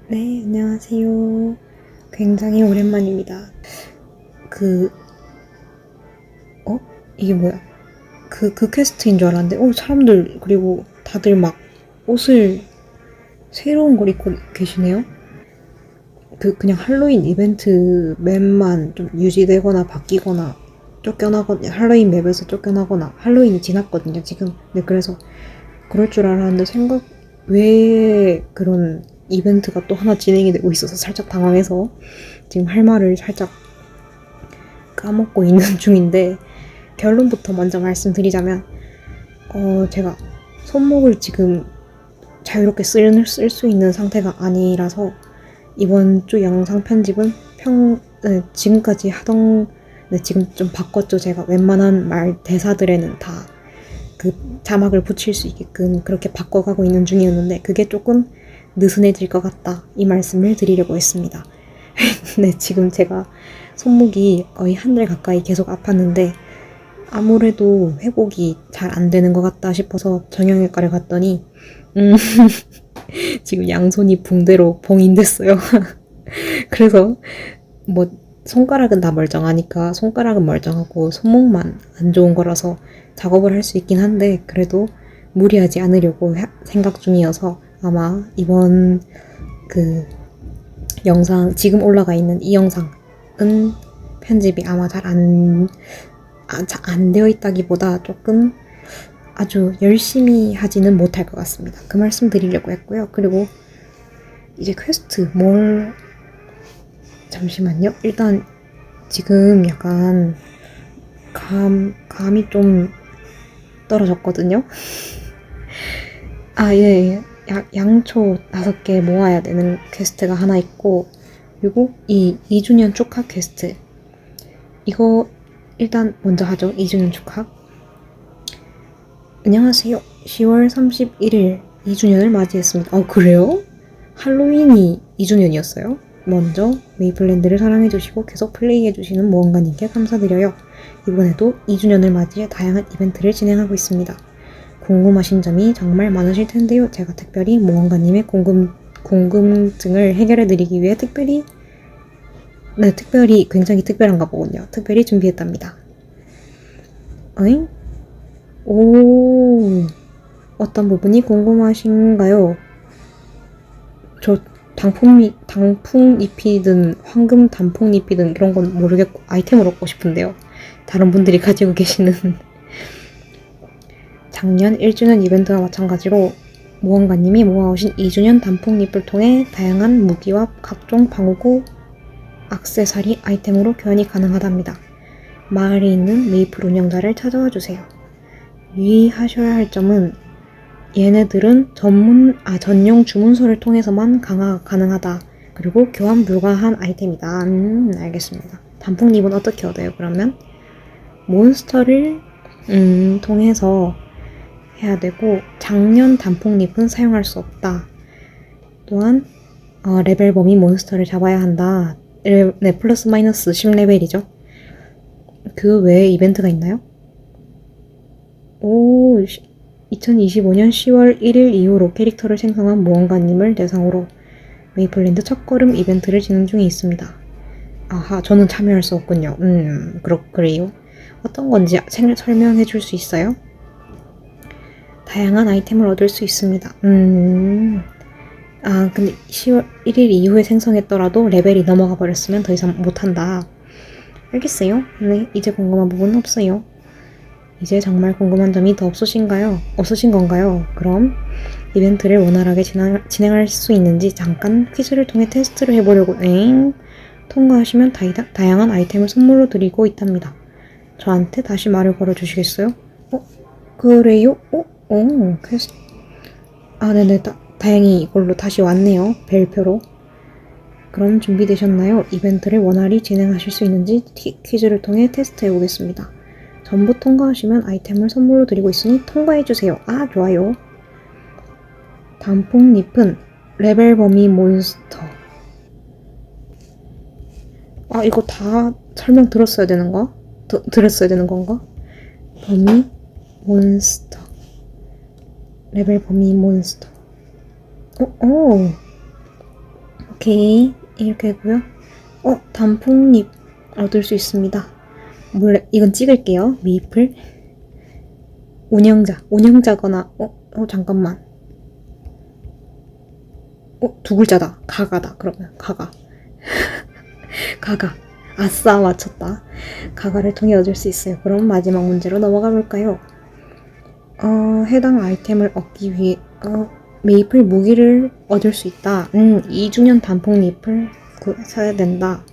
네, 안녕하세요. 굉장히 오랜만입니다. 그, 어? 이게 뭐야? 그 퀘스트인 줄 알았는데, 사람들, 그리고 다들 막 옷을 새로운 걸 입고 계시네요? 그냥 할로윈 이벤트 맵만 좀 유지되거나 바뀌거나 쫓겨나거나, 할로윈 맵에서 쫓겨나거나, 할로윈이 지났거든요, 지금. 네, 그래서 그럴 줄 알았는데 왜 그런 이벤트가 또 하나 진행이 되고 있어서 살짝 당황해서 지금 할 말을 살짝 까먹고 있는 중인데, 결론부터 먼저 말씀드리자면 제가 손목을 지금 자유롭게 쓸 수 있는 상태가 아니라서 이번 주 영상 편집은 지금까지 하던, 네, 지금 좀 바꿨죠. 제가 웬만한 말 대사들에는 다 그 자막을 붙일 수 있게끔 그렇게 바꿔가고 있는 중이었는데, 그게 조금 느슨해질 것 같다, 이 말씀을 드리려고 했습니다. 네, 지금 제가 손목이 거의 한 달 가까이 계속 아팠는데 아무래도 회복이 잘 안 되는 것 같다 싶어서 정형외과를 갔더니 음, 지금 양손이 붕대로 봉인됐어요. 그래서 뭐 손가락은 다 멀쩡하니까 손가락은 멀쩡하고 손목만 안 좋은 거라서 작업을 할 수 있긴 한데, 그래도 무리하지 않으려고 생각 중이어서 아마 이번 그 영상, 지금 올라가 있는 이 영상은 편집이 아마 잘 안 되어 있다기보다 조금 아주 열심히 하지는 못할 것 같습니다. 그 말씀 드리려고 했고요. 그리고 이제 퀘스트 잠시만요. 일단 지금 약간 감이 좀 떨어졌거든요. 아, 예. 양초 5개 모아야 되는 퀘스트가 하나 있고, 그리고 이 2주년 축하 퀘스트. 이거 일단 먼저 하죠. 2주년 축하. 안녕하세요. 10월 31일 2주년을 맞이했습니다. 그래요? 할로윈이 2주년이었어요? 먼저 메이플랜드를 사랑해주시고 계속 플레이해주시는 모험가님께 감사드려요. 이번에도 2주년을 맞이해 다양한 이벤트를 진행하고 있습니다. 궁금하신 점이 정말 많으실 텐데요. 제가 특별히 모험가님의 궁금증을 해결해드리기 위해 특별히 굉장히 특별한가 보군요. 특별히 준비했답니다. 어잉? 오, 어떤 부분이 궁금하신가요? 저 단풍잎이든 황금 단풍잎이든 이런 건 모르겠고 아이템을 얻고 싶은데요. 다른 분들이 가지고 계시는 작년 1주년 이벤트와 마찬가지로 모험가님이 모아오신 2주년 단풍잎을 통해 다양한 무기와 각종 방어구, 액세서리 아이템으로 교환이 가능하답니다. 마을에 있는 메이플 운영자를 찾아와 주세요. 유의하셔야 할 점은 얘네들은 전용 주문서를 통해서만 강화가 가능하다. 그리고 교환 불가한 아이템이다. 알겠습니다. 단풍잎은 어떻게 얻어요, 그러면? 몬스터를 통해서 해야 되고, 작년 단풍잎은 사용할 수 없다. 또한 레벨 범위 몬스터를 잡아야 한다. 네, 플러스 마이너스 10레벨이죠. 그 외에 이벤트가 있나요? 2025년 10월 1일 이후로 캐릭터를 생성한 모험가님을 대상으로 메이플랜드 첫걸음 이벤트를 진행 중에 있습니다. 아하, 저는 참여할 수 없군요. 그래요. 어떤 건지 설명해 줄 수 있어요? 다양한 아이템을 얻을 수 있습니다. 근데 10월 1일 이후에 생성했더라도 레벨이 넘어가 버렸으면 더 이상 못한다. 알겠어요? 네, 이제 궁금한 부분은 없어요. 이제 정말 궁금한 점이 더 없으신 건가요? 그럼 이벤트를 원활하게 진행할 수 있는지 잠깐 퀴즈를 통해 테스트를 해보려고. 통과하시면 다양한 아이템을 선물로 드리고 있답니다. 저한테 다시 말을 걸어주시겠어요? 그래요? 퀘스트. 네네, 다행히 이걸로 다시 왔네요. 벨표로. 그럼 준비되셨나요? 이벤트를 원활히 진행하실 수 있는지 퀴즈를 통해 테스트해보겠습니다. 전부 통과하시면 아이템을 선물로 드리고 있으니 통과해주세요. 좋아요. 단풍잎은 레벨 범위 몬스터. 이거 다 설명 들었어야 되는 건가? 범위 몬스터. 레벨 범위 몬스터. 오케이. 이렇게 하고요. 단풍잎 얻을 수 있습니다. 몰래, 이건 찍을게요. 메이플. 운영자거나, 잠깐만. 두 글자다. 가가다. 그러면, 가가. 가가. 아싸, 맞췄다. 가가를 통해 얻을 수 있어요. 그럼 마지막 문제로 넘어가 볼까요? 해당 아이템을 얻기 위해, 메이플 무기를 얻을 수 있다. 2주년 단풍잎을 사야 된다.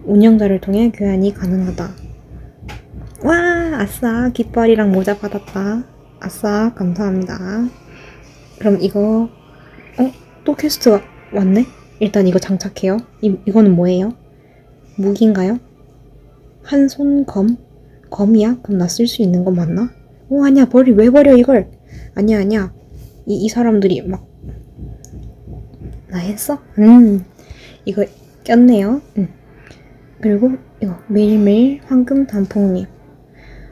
운영자를 통해 교환이 가능하다. 와, 아싸, 깃발이랑 모자 받았다. 아싸, 감사합니다. 그럼 이거, 또 퀘스트가 왔네? 일단 이거 장착해요. 이거는 뭐예요? 무기인가요? 한 손 검? 검이야? 그럼 나 쓸 수 있는 거 맞나? 아니야, 왜 버려, 이걸? 아니야. 이 사람들이 막, 나 했어? 이거 꼈네요. 그리고 이거 매일매일 황금 단풍잎.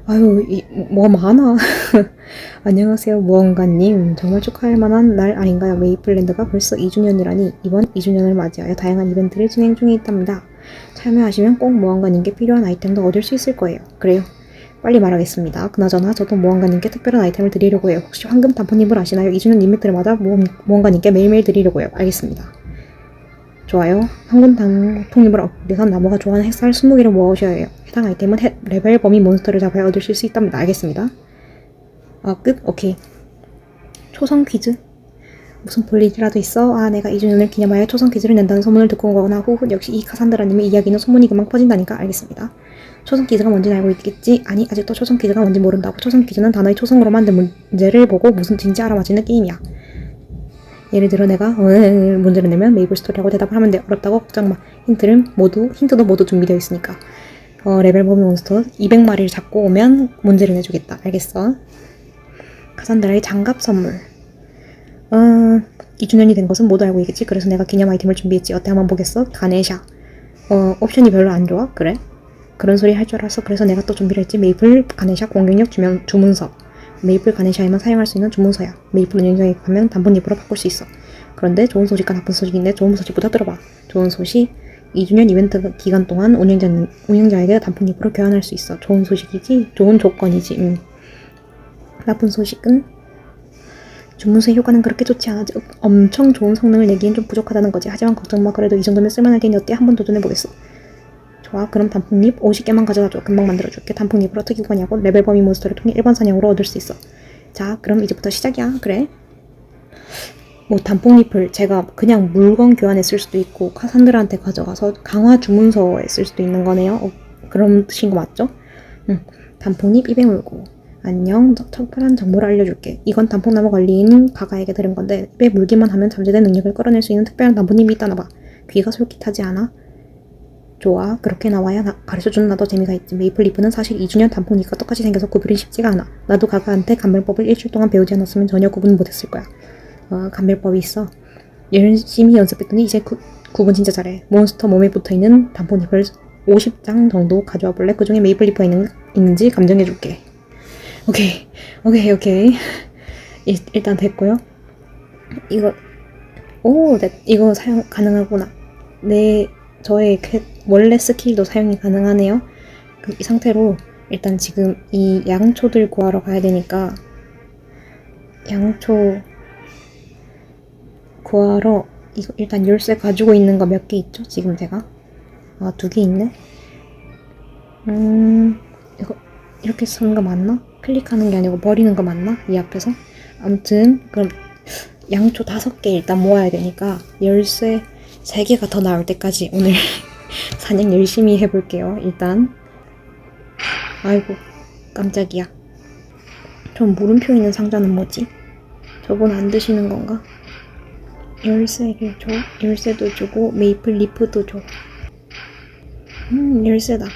아유, 뭐가 많아. 안녕하세요, 무언가님. 정말 축하할 만한 날 아닌가요? 메이플랜드가 벌써 2주년이라니 이번 2주년을 맞이하여 다양한 이벤트를 진행 중에 있답니다. 참여하시면 꼭 무언가님께 필요한 아이템도 얻을 수 있을 거예요. 그래요. 빨리 말하겠습니다. 그나저나 저도 무언가님께 특별한 아이템을 드리려고 해요. 혹시 황금 단풍잎을 아시나요? 2주년 이벤트를 맞아 무언가님께 매일매일 드리려고 해요. 알겠습니다. 좋아요. 황금 단풍잎을 얻기 위해선 나무가 좋아하는 햇살 20개를 모아오셔야 해요. 해당 아이템은 레벨 범위 몬스터를 잡아야 얻으실 수 있답니다. 알겠습니다. 끝? 오케이. 초성 퀴즈? 무슨 볼 일이라도 있어? 내가 2주년을 기념하여 초성 퀴즈를 낸다는 소문을 듣고 온 거구나. 후후, 역시 이 카산드라님의 이야기는 소문이 금방 퍼진다니까. 알겠습니다. 초성 퀴즈가 뭔지는 알고 있겠지? 아니, 아직도 초성 퀴즈가 뭔지 모른다고. 초성 퀴즈는 단어의 초성으로 만든 문제를 보고 무슨 뜻인지 알아맞히는 게임이야. 예를 들어 내가 문제를 내면 메이플 스토리라고 대답을 하면 돼. 어렵다고 걱정 마. 힌트도 모두 준비되어 있으니까. 레벨 범위 몬스터 200마리를 잡고 오면 문제를 내주겠다. 알겠어? 카산드라의 장갑 선물. 2주년이 된 것은 모두 알고 있겠지? 그래서 내가 기념 아이템을 준비했지. 어때? 한번 보겠어? 가네샤. 옵션이 별로 안 좋아? 그래? 그런 소리 할 줄 알았어. 그래서 내가 또 준비를 했지. 메이플 가네샤 공격력 주문서. 메이플 가네샤에만 사용할 수 있는 주문서야. 메이플 운영자에 가면 단풍잎으로 바꿀 수 있어. 그런데 좋은 소식과 나쁜 소식인데 좋은 소식부터 들어봐. 좋은 소식. 2주년 이벤트 기간 동안 운영자에게 단풍잎으로 교환할 수 있어. 좋은 소식이지? 좋은 조건이지. 나쁜 소식은 주문서의 효과는 그렇게 좋지 않아. 엄청 좋은 성능을 내기엔 좀 부족하다는 거지. 하지만 걱정 마. 그래도 이 정도면 쓸만할 테니 어때? 한번 도전해보겠어. 좋아. 그럼 단풍잎 50개만 가져다줘. 금방 만들어줄게. 단풍잎을 어떻게 구하냐고? 레벨 범위 몬스터를 통해 일반 사냥으로 얻을 수 있어. 자, 그럼 이제부터 시작이야. 그래. 단풍잎을 제가 그냥 물건 교환에 쓸 수도 있고 카산드라한테 가져가서 강화 주문서에 쓸 수도 있는 거네요. 그런 뜻인 거 맞죠? 단풍잎 200물고. 안녕, 특별한 정보를 알려줄게. 이건 단풍나무 관리인 가가에게 들은 건데 입에 물기만 하면 잠재된 능력을 끌어낼 수 있는 특별한 단풍잎이 있다나 봐. 귀가 솔깃하지 않아? 좋아, 그렇게 나와야 가르쳐주는 나도 재미가 있지. 메이플리프는 사실 2주년 단풍잎과 똑같이 생겨서 구분이 쉽지가 않아. 나도 가가한테 감별법을 일주일 동안 배우지 않았으면 전혀 구분 못했을 거야. 감별법이 있어. 열심히 연습했더니 이제 구분 진짜 잘해. 몬스터 몸에 붙어있는 단풍잎을 50장 정도 가져와 볼래? 그 중에 메이플리프가 있는지 감정해줄게. 오케이. 일단 됐고요. 이거 사용 가능하구나. 저의 원래 스킬도 사용이 가능하네요. 이 상태로 일단 지금 이 양초들 구하러 가야 되니까 양초 구하러 이거 일단 열쇠 가지고 있는 거 몇 개 있죠? 지금 제가 2개 있네. 이거 이렇게 쓰는 거 맞나? 클릭하는 게 아니고 버리는 거 맞나? 이 앞에서? 아무튼 그럼 양초 5개 일단 모아야 되니까 열쇠 3개가 더 나올 때까지 오늘 사냥 열심히 해볼게요. 일단 아이고 깜짝이야. 저 물음표 있는 상자는 뭐지? 저분 안 드시는 건가? 열쇠를 줘. 열쇠도 주고 메이플 리프도 줘. 열쇠다.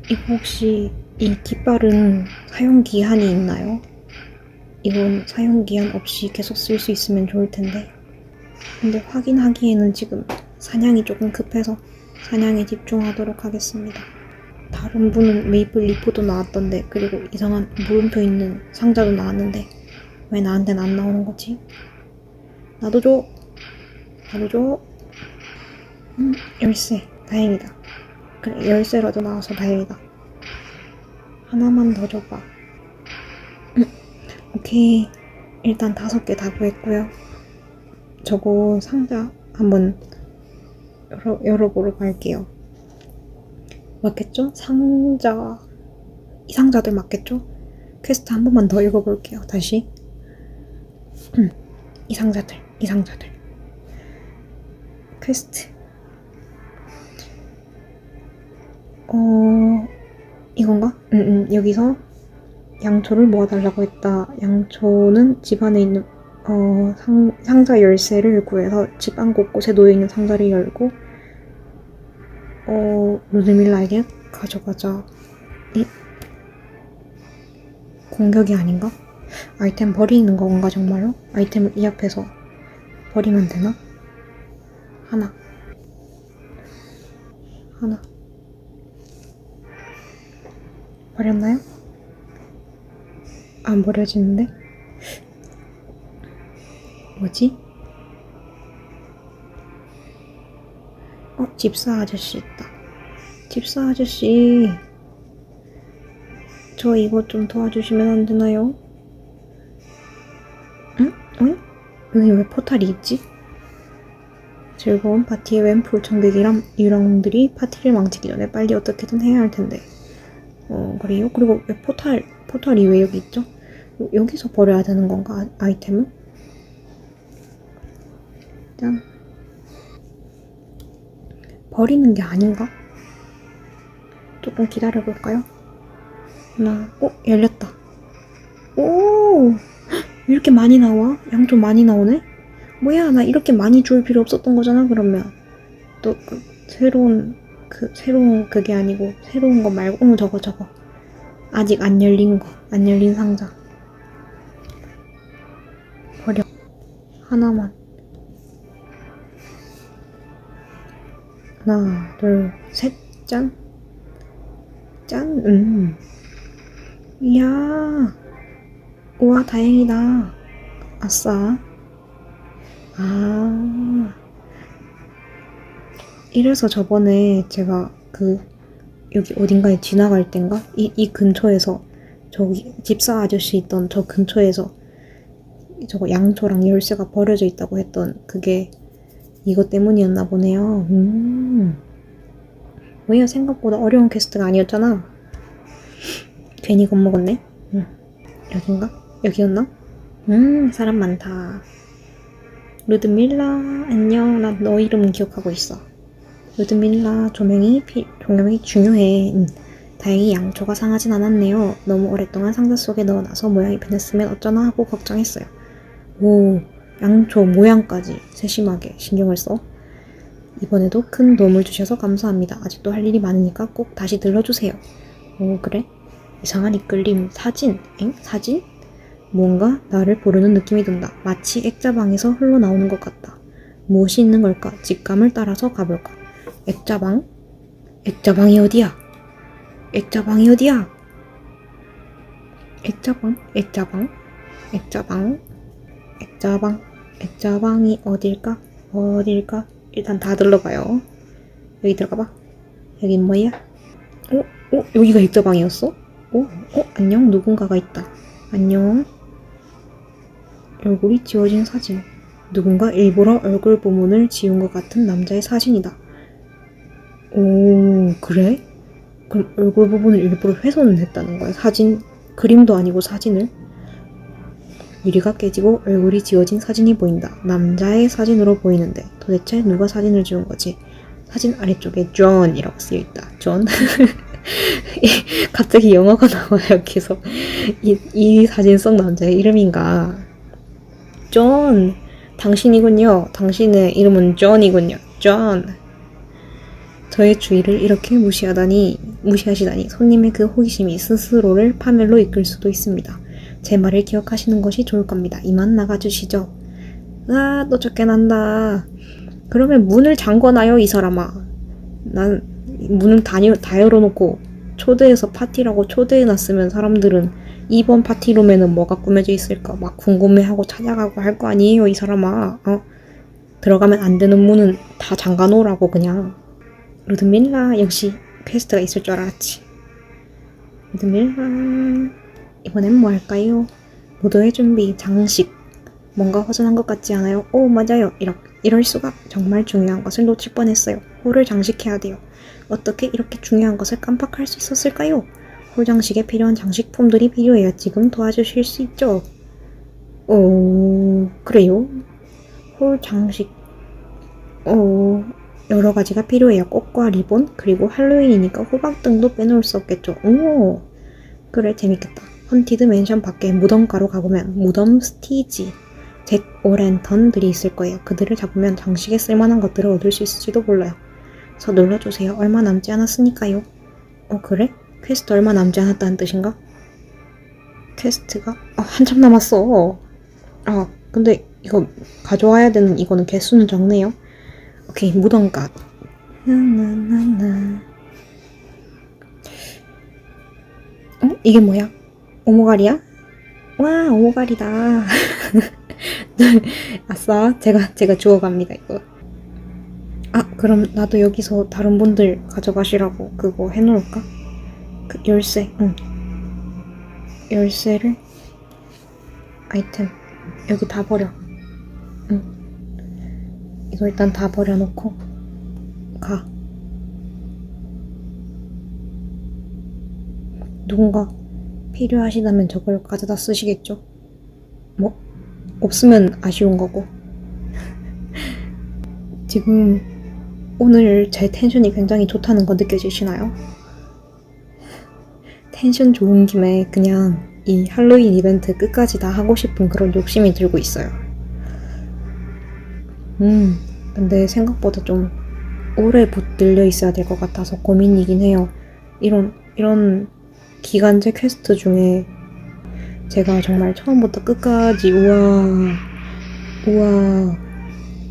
이거 혹시 이 깃발은 사용기한이 있나요? 이건 사용기한 없이 계속 쓸 수 있으면 좋을 텐데. 근데 확인하기에는 지금 사냥이 조금 급해서 사냥에 집중하도록 하겠습니다. 다른 분은 메이플 리프도 나왔던데, 그리고 이상한 물음표 있는 상자도 나왔는데 왜 나한테는 안 나오는 거지? 나도 줘. 바로 줘. 열쇠. 다행이다. 그래, 열쇠라도 나와서 다행이다. 하나만 더 줘봐. 오케이. 일단 5개 다 구했고요. 저거 상자 한번 열어보러 갈게요. 맞겠죠? 이 상자들 맞겠죠? 퀘스트 한 번만 더 읽어볼게요. 다시. 이 상자들. 퀘스트. 이건가? 여기서 양초를 모아달라고 했다. 양초는 집 안에 있는 상자 열쇠를 구해서 집 안 곳곳에 놓여있는 상자를 열고 루드밀라에게 가져가자. 공격이 아닌가? 아이템 버리는 건가 정말로? 아이템을 이 앞에서 버리면 되나? 하나 버렸나요? 안 버려지는데? 뭐지? 집사 아저씨 있다. 집사 아저씨, 저 이거 좀 도와주시면 안 되나요? 응? 여기 왜 포탈이 있지? 즐거운 파티에 웬 불청객이랑 유령들이 파티를 망치기 전에 빨리 어떻게든 해야 할 텐데. 그래요? 그리고 왜 포탈이 왜 여기 있죠? 여기서 버려야 되는 건가, 아이템을? 짠. 버리는 게 아닌가? 조금 기다려볼까요? 열렸다. 오! 이렇게 많이 나와? 양 좀 많이 나오네? 뭐야, 나 이렇게 많이 줄 필요 없었던 거잖아, 그러면. 또, 새로운 그게 아니고, 새로운 거 말고, 저거. 아직 안 열린 상자. 버려. 하나만. 하나, 둘, 셋, 짠. 이야. 우와, 다행이다. 아싸. 이래서 저번에 제가 여기 어딘가에 지나갈 땐가? 이 근처에서, 저기 집사 아저씨 있던 저 근처에서 저거 양초랑 열쇠가 버려져 있다고 했던 그게 이것 때문이었나 보네요. 뭐야, 생각보다 어려운 퀘스트가 아니었잖아. 괜히 겁먹었네. 여긴가? 여기였나? 사람 많다. 루드밀라, 안녕. 나 너 이름 기억하고 있어. 루드밀라, 조명이 중요해. 다행히 양초가 상하진 않았네요. 너무 오랫동안 상자 속에 넣어놔서 모양이 변했으면 어쩌나 하고 걱정했어요. 오, 양초 모양까지 세심하게 신경을 써. 이번에도 큰 도움을 주셔서 감사합니다. 아직도 할 일이 많으니까 꼭 다시 들러주세요. 오, 그래? 이상한 이끌림. 사진? 사진? 뭔가 나를 부르는 느낌이 든다. 마치 액자방에서 흘러나오는 것 같다. 무엇이 있는 걸까? 직감을 따라서 가볼까? 액자방? 액자방이 어디야? 액자방이 어딜까? 일단 다 들러봐요. 여기 들어가봐. 여긴 뭐야? 여기가 액자방이었어? 안녕, 누군가가 있다. 안녕. 얼굴이 지워진 사진. 누군가 일부러 얼굴 부분을 지운 것 같은 남자의 사진이다. 오, 그래? 그럼 얼굴 부분을 일부러 훼손을 했다는 거야? 그림도 아니고 사진을? 유리가 깨지고 얼굴이 지워진 사진이 보인다. 남자의 사진으로 보이는데 도대체 누가 사진을 지운 거지? 사진 아래쪽에 존이라고 쓰여있다. 존? 갑자기 영어가 나와. 여기서 이 사진 속 남자의 이름인가? 존, 당신이군요. 당신의 이름은 존이군요. 존. 저의 주의를 이렇게 무시하시다니 손님의 그 호기심이 스스로를 파멸로 이끌 수도 있습니다. 제 말을 기억하시는 것이 좋을 겁니다. 이만 나가주시죠. 또 쫓겨난다. 그러면 문을 잠궈놔요, 이 사람아. 난 문을 다 열어놓고 초대해서 파티라고 초대해놨으면 사람들은 이번 파티룸에는 뭐가 꾸며져 있을까 막 궁금해하고 찾아가고 할 거 아니에요, 이 사람아. 들어가면 안 되는 문은 다 잠가 놓으라고 그냥. 루드밀라 역시 퀘스트가 있을 줄 알았지. 루드밀라 이번엔 뭐 할까요? 무도회 준비, 장식. 뭔가 허전한 것 같지 않아요? 오 맞아요. 이럴 수가. 정말 중요한 것을 놓칠 뻔했어요. 홀을 장식해야 돼요. 어떻게 이렇게 중요한 것을 깜빡할 수 있었을까요? 홀 장식에 필요한 장식품들이 필요해요. 지금 도와주실 수 있죠? 그래요? 홀 장식 여러 가지가 필요해요. 꽃과 리본, 그리고 할로윈이니까 호박등도 빼놓을 수 없겠죠. 오, 그래 재밌겠다. 헌티드 맨션 밖에 무덤가로 가보면 무덤 스티지, 잭 오랜턴들이 있을 거예요. 그들을 잡으면 장식에 쓸만한 것들을 얻을 수 있을지도 몰라요. 서 눌러주세요. 얼마 남지 않았으니까요. 그래? 퀘스트 얼마 남지 않았다는 뜻인가? 퀘스트가? 한참 남았어. 근데 이거 가져와야 되는 이거는 개수는 적네요. 오케이, 무덤가. 이게 뭐야? 오모가리야? 와, 오모가리다. 아싸, 제가 주워갑니다, 이거. 그럼 나도 여기서 다른 분들 가져가시라고 그거 해놓을까? 그 열쇠, 열쇠를, 아이템, 여기 다 버려. 이거 일단 다 버려놓고, 가. 누군가 필요하시다면 저걸 가져다 쓰시겠죠? 뭐, 없으면 아쉬운 거고. 지금 오늘 제 텐션이 굉장히 좋다는 거 느껴지시나요? 텐션 좋은 김에 그냥 이 할로윈 이벤트 끝까지 다 하고 싶은 그런 욕심이 들고 있어요. 근데 생각보다 좀 오래 붙들려 있어야 될 것 같아서 고민이긴 해요. 이런 기간제 퀘스트 중에 제가 정말 처음부터 끝까지 우와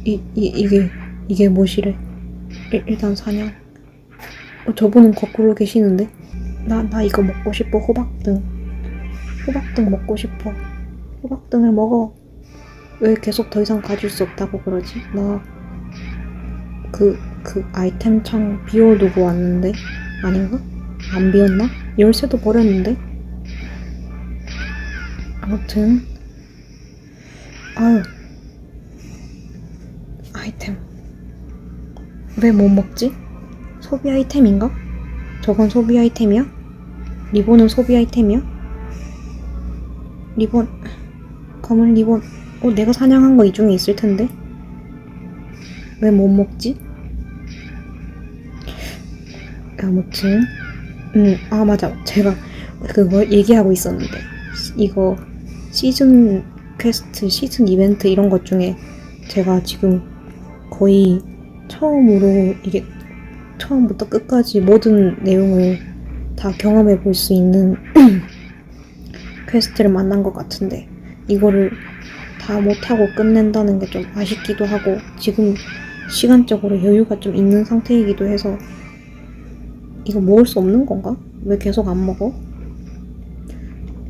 이게 뭐시래? 일단 사냥. 저분은 거꾸로 계시는데? 나 이거 먹고 싶어. 호박등 먹고 싶어. 호박등을 먹어. 왜 계속 더 이상 가질 수 없다고 그러지? 나 그 아이템 창 비워두고 왔는데? 아닌가? 안 비웠나? 열쇠도 버렸는데? 아무튼 아이템 왜 못 먹지? 소비 아이템인가? 저건 소비 아이템이야? 리본은 소비 아이템이야? 리본 검은 리본 내가 사냥한 거 이 중에 있을 텐데 왜 못 먹지? 아무튼 맞아 제가 그거 얘기하고 있었는데 이거 시즌 퀘스트, 시즌 이벤트 이런 것 중에 제가 지금 거의 처음으로 이게 처음부터 끝까지 모든 내용을 다 경험해 볼 수 있는 퀘스트를 만난 것 같은데 이거를 다 못하고 끝낸다는 게 좀 아쉽기도 하고 지금 시간적으로 여유가 좀 있는 상태이기도 해서 이거 먹을 수 없는 건가? 왜 계속 안 먹어?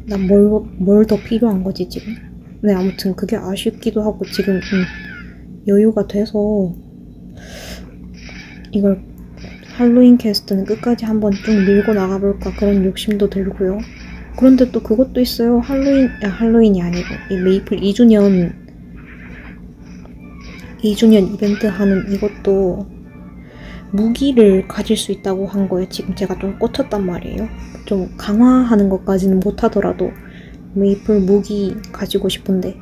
난 뭘 더 필요한 거지 지금? 네 아무튼 그게 아쉽기도 하고 지금 여유가 돼서 이걸 할로윈 퀘스트는 끝까지 한번 쭉 밀고 나가볼까 그런 욕심도 들고요. 그런데 또 그것도 있어요. 할로윈이 아니고 이 메이플 2주년 이벤트 하는 이것도 무기를 가질 수 있다고 한 거에 지금 제가 좀 꽂혔단 말이에요. 좀 강화하는 것까지는 못하더라도 메이플 무기 가지고 싶은데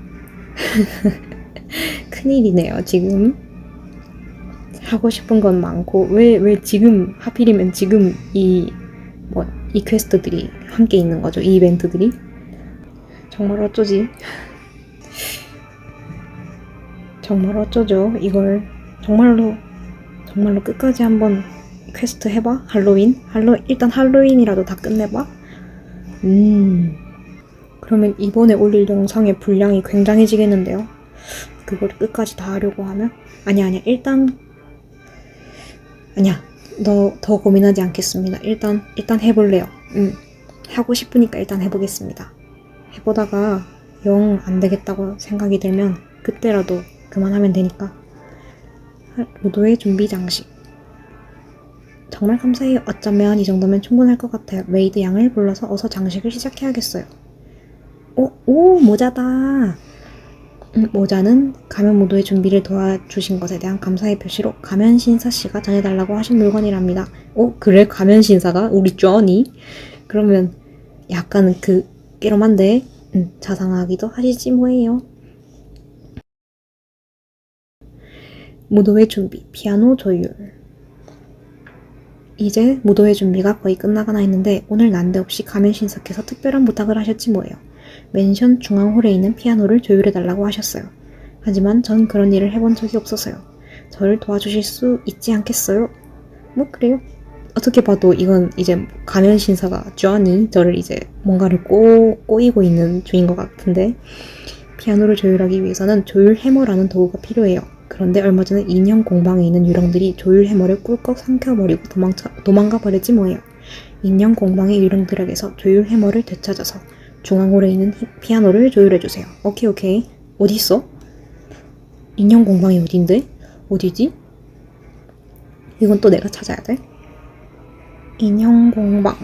큰일이네요 지금. 하고 싶은 건 많고 왜 지금 하필이면 지금 이 퀘스트들이 함께 있는 거죠. 이 이벤트들이. 정말 어쩌지? 정말 어쩌죠? 이걸 정말로 끝까지 한번 퀘스트 해봐? 일단 할로윈이라도 다 끝내봐? 그러면 이번에 올릴 영상의 분량이 굉장해지겠는데요? 그걸 끝까지 다 하려고 하면? 아니야 더 고민하지 않겠습니다. 일단 해볼래요. 하고 싶으니까 일단 해보겠습니다. 해보다가 영 안 되겠다고 생각이 들면 그때라도 그만하면 되니까 무도회 준비 장식. 정말 감사해요. 어쩌면 이 정도면 충분할 것 같아요. 메이드 양을 불러서 어서 장식을 시작해야겠어요. 오, 모자다. 모자는 가면 무도회 준비를 도와주신 것에 대한 감사의 표시로 가면 신사 씨가 전해달라고 하신 물건이랍니다. 그래? 가면 신사가? 우리 쩌니? 그러면 약간 깨로만데 자상하기도 하시지 뭐예요. 무도회 준비, 피아노 조율. 이제 무도회 준비가 거의 끝나가나 했는데 오늘 난데없이 가면 신사께서 특별한 부탁을 하셨지 뭐예요. 맨션 중앙홀에 있는 피아노를 조율해달라고 하셨어요. 하지만 전 그런 일을 해본 적이 없어서요. 저를 도와주실 수 있지 않겠어요? 뭐 그래요. 어떻게 봐도 이건 이제 가면 신사가 쩌니 저를 이제 뭔가를 꼬이고 있는 중인 것 같은데 피아노를 조율하기 위해서는 조율 해머라는 도구가 필요해요. 그런데 얼마 전에 인형 공방에 있는 유령들이 조율 해머를 꿀꺽 삼켜버리고 도망가 버렸지 뭐예요. 인형 공방의 유령들에게서 조율 해머를 되찾아서 중앙홀에 있는 피아노를 조율해주세요. 오케이. 어디 있어? 인형 공방이 어딘데? 어디지? 이건 또 내가 찾아야 돼? 인형 공방.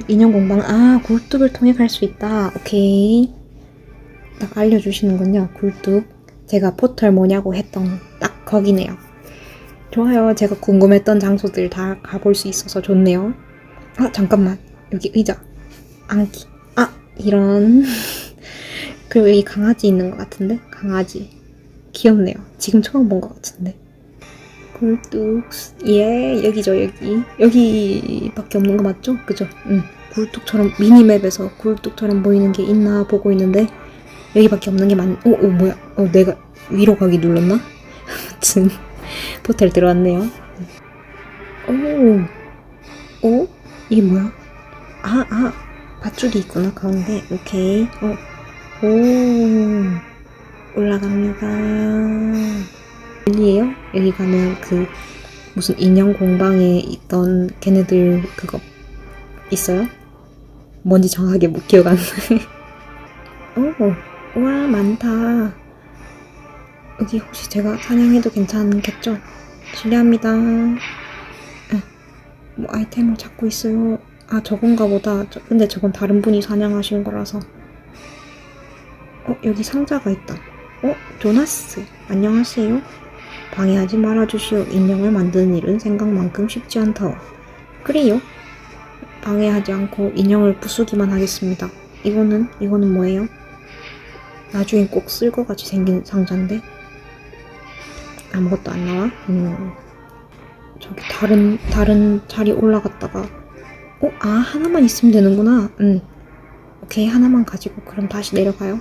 인형 공방. 굴뚝을 통해 갈 수 있다. 오케이. 딱 알려주시는군요. 굴뚝. 제가 포털 뭐냐고 했던 딱 거기네요. 좋아요. 제가 궁금했던 장소들 다 가볼 수 있어서 좋네요. 잠깐만. 여기 의자. 안기. 이런. 그리고 여기 강아지 있는 것 같은데? 강아지. 귀엽네요. 지금 처음 본 것 같은데. 굴뚝. 예, 여기죠, 여기. 여기밖에 없는 거 맞죠? 그죠? 굴뚝처럼, 미니맵에서 굴뚝처럼 보이는 게 있나 보고 있는데, 여기밖에 없는 게 뭐야. 내가 위로 가기 눌렀나? 아무튼, 포털 들어왔네요. 이게 뭐야? 밧줄이 있구나, 가운데. 오케이. 올라갑니다. 여기에요? 여기 가면 무슨 인형 공방에 있던 걔네들 그거 있어요? 뭔지 정확하게 못 기억 안 나요. 와, 많다. 여기 혹시 제가 사냥해도 괜찮겠죠? 실례합니다. 뭐 아이템을 찾고 있어요. 저건가 보다. 근데 저건 다른 분이 사냥하신 거라서. 여기 상자가 있다. 조나스. 안녕하세요. 방해하지 말아주시오. 인형을 만드는 일은 생각만큼 쉽지 않다오. 그래요. 방해하지 않고 인형을 부수기만 하겠습니다. 이거는 뭐예요? 나중에 꼭 쓸 것 같이 생긴 상자인데 아무것도 안 나와? 저기 다른 자리 올라갔다가 하나만 있으면 되는구나. 오케이, 하나만 가지고 그럼 다시 내려가요.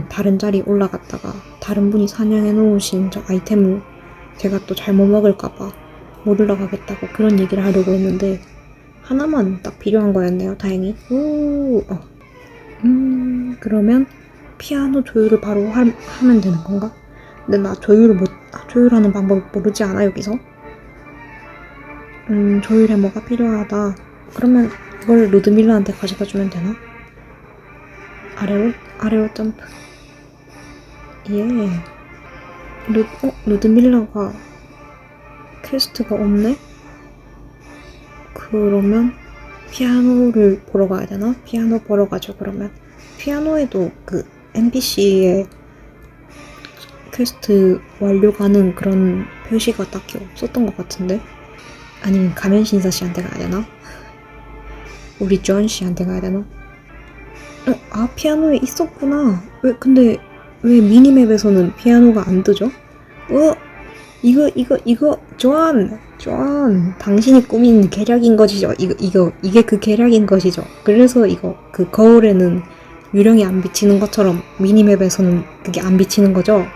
다른 자리 올라갔다가 다른 분이 사냥해 놓으신 저 아이템을 제가 또 잘못 먹을까봐 못 올라가겠다고 그런 얘기를 하려고 했는데 하나만 딱 필요한 거였네요. 다행히. 그러면 피아노 조율을 바로 하면 되는 건가? 근데 나 조율하는 방법을 모르지 않아, 여기서? 조율 해머가 필요하다. 그러면 이걸 루드밀라한테 가져다 주면 되나? 아래로 점프. 예. 루드밀라가 퀘스트가 없네? 그러면 피아노를 보러 가야 되나? 피아노 보러 가죠, 그러면. 피아노에도 NPC의 퀘스트 완료가는 그런 표시가 딱히 없었던 것 같은데? 아니면 가면신사 씨한테 가야 되나? 우리 존 씨한테 가야 되나? 피아노에 있었구나. 근데 왜 미니맵에서는 피아노가 안 뜨죠? 이거 존 당신이 꾸민 계략인 것이죠. 이게 그 계략인 것이죠. 그래서 거울에는 유령이 안 비치는 것처럼 미니맵에서는 그게 안 비치는 거죠.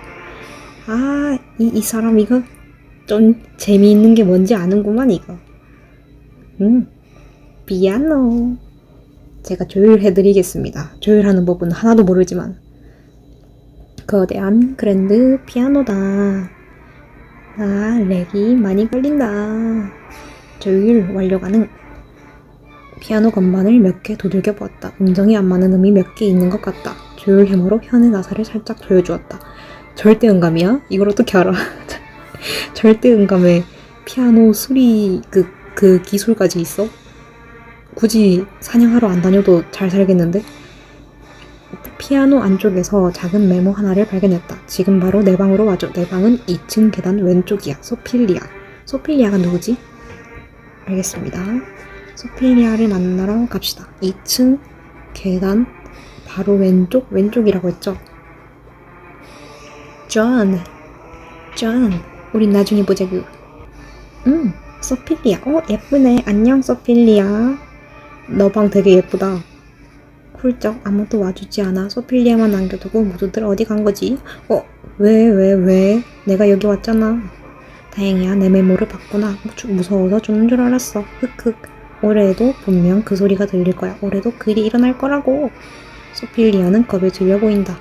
이 사람 이거 좀 재미있는 게 뭔지 아는구만, 이거. 피아노. 제가 조율해드리겠습니다. 조율하는 법은 하나도 모르지만. 거대한 그랜드 피아노다. 렉이 많이 걸린다. 조율 완료 가능. 피아노 건반을 몇 개 두들겨 보았다. 음정이 안 맞는 음이 몇 개 있는 것 같다. 조율 해머로 현의 나사를 살짝 조여주었다. 절대 음감이야? 이걸 어떻게 알아? 절대 음감에 피아노 수리 그 기술까지 있어? 굳이 사냥하러 안 다녀도 잘 살겠는데? 피아노 안쪽에서 작은 메모 하나를 발견했다. 지금 바로 내 방으로 와줘. 내 방은 2층 계단 왼쪽이야. 소필리아. 소필리아가 누구지? 알겠습니다. 소필리아를 만나러 갑시다. 2층 계단 바로 왼쪽이라고 했죠? 존, 우린 나중에 보자구. 소필리아. 예쁘네. 안녕, 소필리아. 너 방 되게 예쁘다. 훌쩍 아무도 와주지 않아. 소필리아만 남겨두고 모두들 어디 간 거지? 왜? 내가 여기 왔잖아. 다행이야. 내 메모를 봤구나. 무서워서 죽는 줄 알았어. 흑흑. 올해에도 분명 그 소리가 들릴 거야. 올해도 그 일이 일어날 거라고. 소필리아는 겁에 질려 보인다.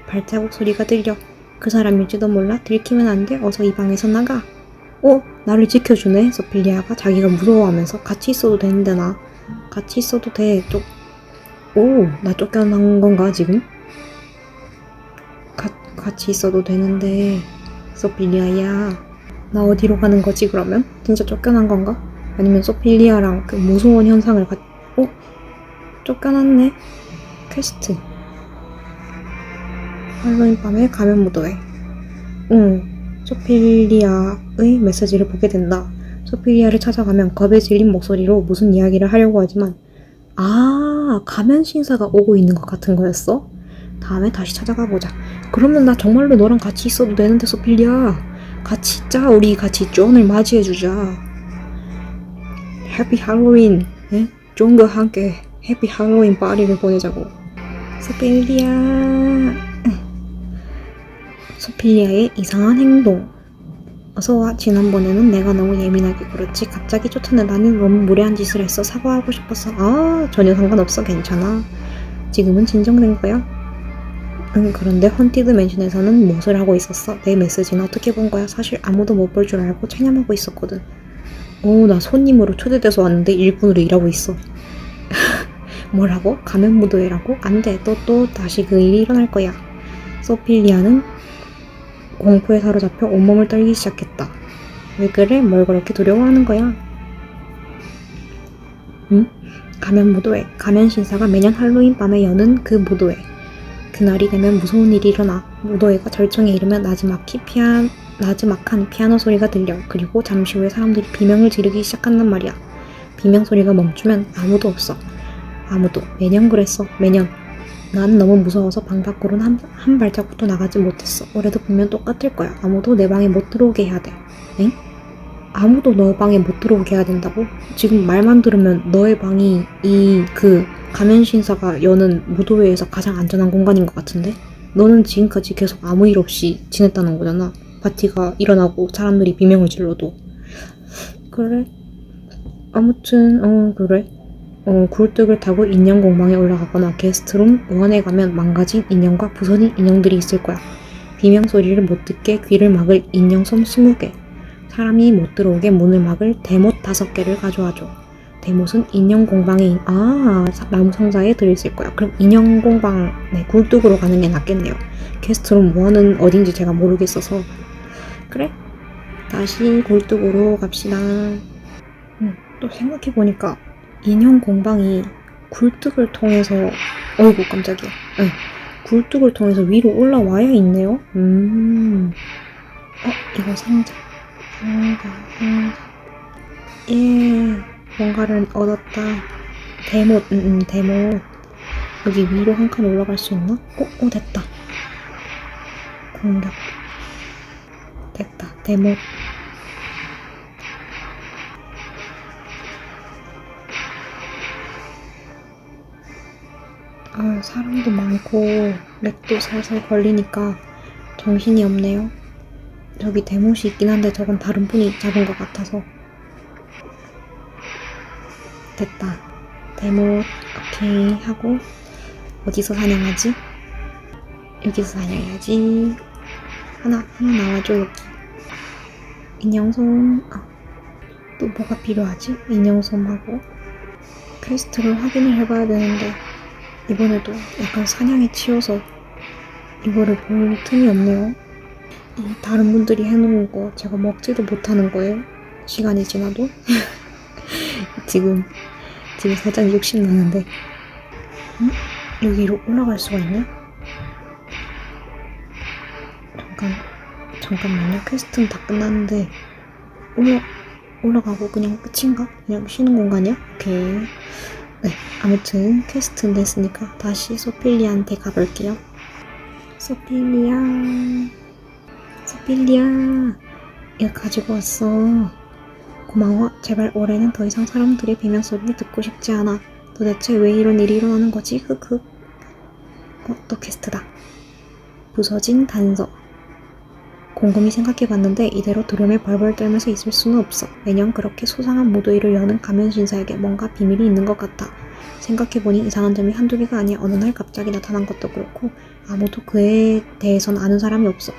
발자국 소리가 들려. 그 사람일지도 몰라. 들키면 안 돼. 어서 이 방에서 나가. 나를 지켜주네. 소필리아가 자기가 무서워하면서 같이 있어도 되는데 나. 같이 있어도 돼. 나 쫓겨난 건가 지금? 같이 있어도 되는데 소필리아야 나 어디로 가는 거지 그러면? 진짜 쫓겨난 건가? 아니면 소필리아랑 그 무서운 현상을 쫓겨났네. 퀘스트 할로윈 밤에 가면 무도회. 소필리아의 메시지를 보게 된다. 소필리아를 찾아가면 겁에 질린 목소리로 무슨 이야기를 하려고 하지만 가면 신사가 오고 있는 것 같은 거였어? 다음에 다시 찾아가 보자. 그러면 나 정말로 너랑 같이 있어도 되는데 소필리아. 같이 있자. 우리 같이 존을 맞이해주자. 해피 할로윈. 존과 함께 해피 할로윈 파티를 보내자고. 소필리아의 이상한 행동. 어서와. 지난번에는 내가 너무 예민하게 굴었지. 갑자기 쫓아내. 나는 너무 무례한 짓을 했어. 사과하고 싶었어. 전혀 상관없어. 괜찮아. 지금은 진정된 거야. 그런데 헌티드 맨션에서는 무엇을 하고 있었어? 내 메시지는 어떻게 본 거야? 사실 아무도 못 볼 줄 알고 체념하고 있었거든. 나 손님으로 초대돼서 왔는데 일꾼으로 일하고 있어. 뭐라고? 가면 무도회라고? 안 돼. 또 다시 그 일이 일어날 거야. 소필리아는 공포에 사로잡혀 온몸을 떨기 시작했다. 왜 그래? 뭘 그렇게 두려워하는 거야? 가면 무도회. 가면 신사가 매년 할로윈 밤에 여는 그 무도회. 그날이 되면 무서운 일이 일어나. 무도회가 절정에 이르면 나지막한 피아노 소리가 들려. 그리고 잠시 후에 사람들이 비명을 지르기 시작한단 말이야. 비명 소리가 멈추면 아무도 없어. 아무도. 매년 그랬어. 매년. 난 너무 무서워서 방 밖으로는 한 발자국도 나가지 못했어. 올해도 분명 똑같을 거야. 아무도 내 방에 못 들어오게 해야 돼. 엥? 아무도 너 방에 못 들어오게 해야 된다고? 지금 말만 들으면 너의 방이 가면 신사가 여는 무도회에서 가장 안전한 공간인 것 같은데? 너는 지금까지 계속 아무 일 없이 지냈다는 거잖아. 파티가 일어나고 사람들이 비명을 질러도. 그래? 아무튼 그래. 굴뚝을 타고 인형 공방에 올라가거나 게스트룸 1에 가면 망가진 인형과 부서진 인형들이 있을 거야. 비명 소리를 못 듣게 귀를 막을 인형 솜 20개. 사람이 못 들어오게 문을 막을 대못 5개를 가져와줘. 대못은 인형 공방에 나무 상자에 들어있을 거야. 그럼 인형 공방 굴뚝으로 가는 게 낫겠네요. 게스트룸 1은 어딘지 제가 모르겠어서. 그래? 다시 굴뚝으로 갑시다. 또 생각해보니까 인형 공방이 굴뚝을 통해서 어이구 깜짝이야. 굴뚝을 통해서 위로 올라와야 있네요. 이거 상자. 예, 뭔가를 얻었다. 대못. 여기 위로 한 칸 올라갈 수 있나? 됐다. 공격. 됐다. 대못. 사람도 많고 렉도 살살 걸리니까 정신이 없네요. 저기 대못이 있긴 한데 저건 다른 분이 잡은 것 같아서. 됐다. 대못 오케이 하고 어디서 사냥하지? 여기서 사냥해야지. 하나 나와줘. 여기 인형솜. 또 뭐가 필요하지? 인형솜하고 퀘스트를 확인을 해봐야 되는데 이번에도 약간 사냥에 치여서 이거를 볼 틈이 없네요. 다른 분들이 해놓은 거 제가 먹지도 못하는 거예요. 시간이 지나도. 지금 살짝 욕심 나는데. 여기로 올라갈 수가 있냐? 잠깐만요. 퀘스트는 다 끝났는데 올라가고 그냥 끝인가? 그냥 쉬는 공간이야? 오케이. 네, 아무튼 퀘스트는 됐으니까 다시 소필리아한테 가볼게요. 소필리아, 이거 가지고 왔어. 고마워. 제발 올해는 더 이상 사람들의 비명소리를 듣고 싶지 않아. 도대체 왜 이런 일이 일어나는 거지? 흑흑. 또 퀘스트다. 부서진 단서. 곰곰이 생각해봤는데 이대로 두려움에 벌벌 떨면서 있을 수는 없어. 매년 그렇게 소상한 무도회를 여는 가면신사에게 뭔가 비밀이 있는 것 같아. 생각해보니 이상한 점이 한두 개가 아니야. 어느 날 갑자기 나타난 것도 그렇고 아무도 그에 대해선 아는 사람이 없어.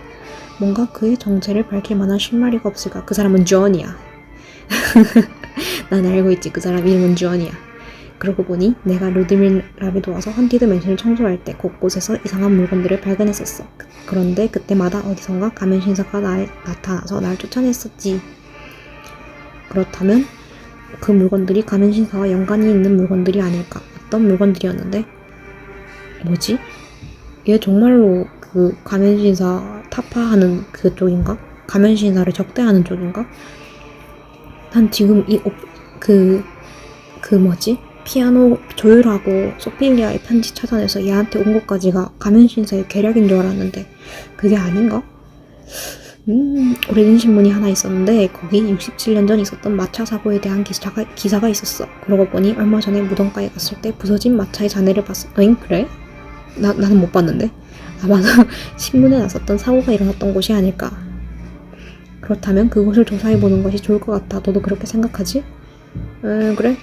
뭔가 그의 정체를 밝힐 만한 실마리가 없을까? 그 사람은 존이야. 난 알고 있지. 그 사람 이름은 존이야. 그러고 보니 내가 루드밀라를 도와서 헌티드 맨션을 청소할 때 곳곳에서 이상한 물건들을 발견했었어. 그런데 그때마다 어디선가 가면신사가 나타나서 날 쫓아냈었지. 그렇다면 그 물건들이 가면신사와 연관이 있는 물건들이 아닐까? 어떤 물건들이었는데? 뭐지? 얘 정말로 그 가면신사 타파하는 그쪽인가? 가면신사를 적대하는 쪽인가? 난 지금 뭐지? 피아노 조율하고 소필리아의 편지 찾아내서 얘한테 온 것까지가 가면신사의 계략인 줄 알았는데 그게 아닌가? 오래된 신문이 하나 있었는데 거기 67년 전 있었던 마차 사고에 대한 기사가 있었어. 그러고 보니 얼마 전에 무덤가에 갔을 때 부서진 마차의 잔해를 봤어. 응? 그래? 나는 못 봤는데? 아마도 신문에 났었던 사고가 일어났던 곳이 아닐까. 그렇다면 그곳을 조사해보는 것이 좋을 것 같아. 너도 그렇게 생각하지? 그래?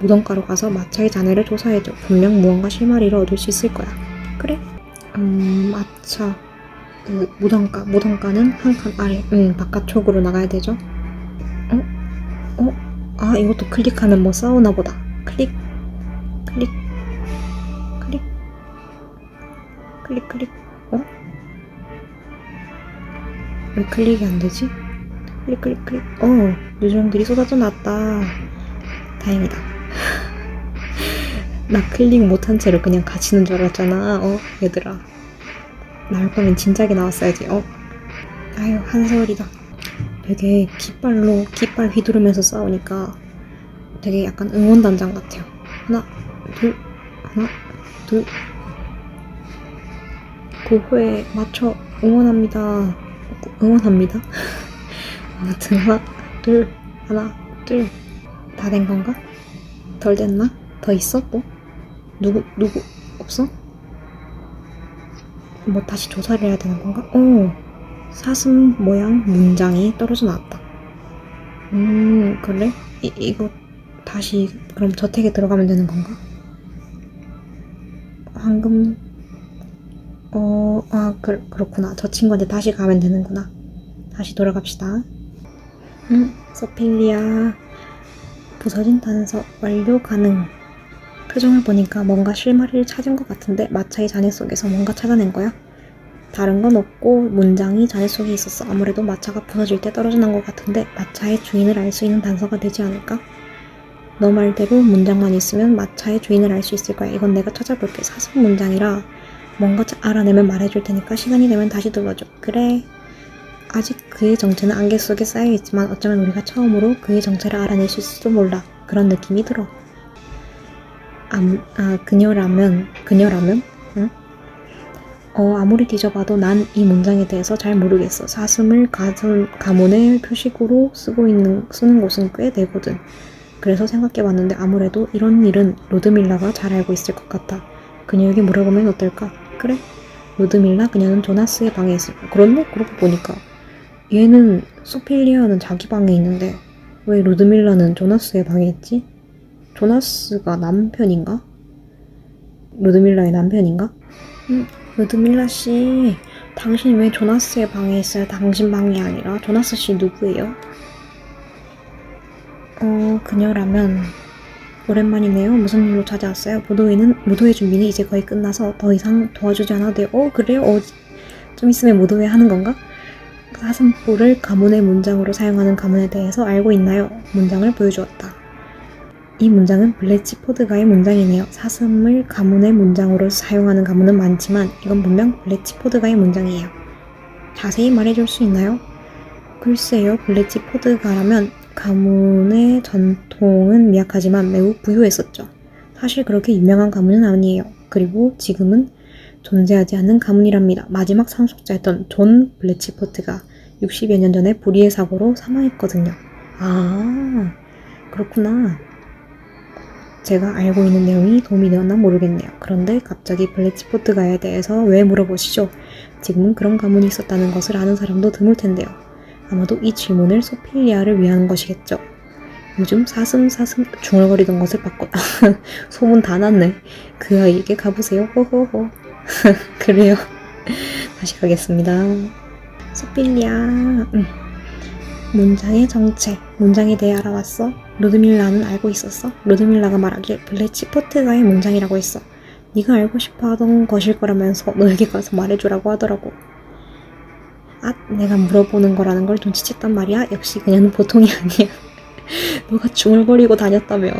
무덤가로 가서 마차의 잔해를 조사해줘. 분명 무언가 실마리를 얻을 수 있을 거야. 그래? 마차. 무덤가는 한 칸 아래. 바깥쪽으로 나가야 되죠. 이것도 클릭하면 뭐 싸우나 보다. 클릭. 왜 클릭이 안 되지? 클릭. 요정들이 쏟아져 나왔다. 다행이다. 나 클릭 못한 채로 그냥 갇히는 줄 알았잖아. 얘들아. 나올 거면 진작에 나왔어야지. 아유, 한서울이다. 되게 깃발 휘두르면서 싸우니까 되게 약간 응원단장 같아요. 하나, 둘. 고호에 맞춰 응원합니다. 아무튼 하나, 둘. 다 된 건가? 덜 됐나? 더 있어? 뭐? 누구 없어? 뭐 다시 조사를 해야 되는 건가? 사슴 모양 문장이 떨어져 나왔다. 그래? 이거 다시 그럼 저택에 들어가면 되는 건가? 황금 그렇구나. 저 친구한테 다시 가면 되는구나. 다시 돌아갑시다. 소필리아. 부서진 단서 완료 가능. 표정을 보니까 뭔가 실마리를 찾은 것 같은데 마차의 잔해 속에서 뭔가 찾아낸 거야? 다른 건 없고 문장이 잔해 속에 있었어. 아무래도 마차가 부서질 때 떨어져 난 것 같은데 마차의 주인을 알 수 있는 단서가 되지 않을까? 너 말대로 문장만 있으면 마차의 주인을 알 수 있을 거야. 이건 내가 찾아볼게. 사슴 문장이라 뭔가 알아내면 말해줄 테니까 시간이 되면 다시 들러줘. 그래. 아직 그의 정체는 안개 속에 쌓여있지만 어쩌면 우리가 처음으로 그의 정체를 알아낼 수 있을지도 몰라. 그런 느낌이 들어. 그녀라면? 응? 아무리 뒤져봐도 난 이 문장에 대해서 잘 모르겠어. 사슴을 가문의 표식으로 쓰는 곳은 꽤 되거든. 그래서 생각해봤는데 아무래도 이런 일은 루드밀라가 잘 알고 있을 것 같아. 그녀에게 물어보면 어떨까? 그래? 루드밀라? 그녀는 조나스의 방에 있을까? 그렇네? 그러고 보니까 얘는 소필리아는 자기 방에 있는데 왜 루드밀라는 조나스의 방에 있지? 조나스가 남편인가? 루드밀라의 남편인가? 루드밀라 씨, 당신이 왜 조나스의 방에 있어요? 당신 방이 아니라. 조나스 씨 누구예요? 그녀라면 오랜만이네요. 무슨 일로 찾아왔어요? 무도회 준비는 이제 거의 끝나서 더 이상 도와주지 않아도 돼요. 그래요? 좀 있으면 무도회 하는 건가? 사슴뿔을 가문의 문장으로 사용하는 가문에 대해서 알고 있나요? 문장을 보여주었다. 이 문장은 블래치포드가의 문장이네요. 사슴을 가문의 문장으로 사용하는 가문은 많지만 이건 분명 블래치포드가의 문장이에요. 자세히 말해줄 수 있나요? 글쎄요, 블래치포드가라면 가문의 전통은 미약하지만 매우 부유했었죠. 사실 그렇게 유명한 가문은 아니에요. 그리고 지금은 존재하지 않는 가문이랍니다. 마지막 상속자였던 존 블래치포트가 60여 년 전에 불의의 사고로 사망했거든요. 아, 그렇구나. 제가 알고 있는 내용이 도움이 되었나 모르겠네요. 그런데 갑자기 블래치포트가에 대해서 왜 물어보시죠? 지금은 그런 가문이 있었다는 것을 아는 사람도 드물 텐데요. 아마도 이 질문을 소필리아를 위한 것이겠죠. 요즘 사슴 중얼거리던 것을 바꿔 소문 다 났네. 그 아이에게 가보세요. 호호호. 그래요. 다시 가겠습니다. 소필리아. 문장의 정체. 문장에 대해 알아봤어? 루드밀라는 알고 있었어? 루드밀라가 말하길 블래치포트가의 문장이라고 했어. 네가 알고 싶어 하던 것일 거라면서 너에게 가서 말해주라고 하더라고. 아, 내가 물어보는 거라는 걸 눈치챘단 말이야? 역시 그녀는 보통이 아니야. 너가 중얼거리고 다녔다며.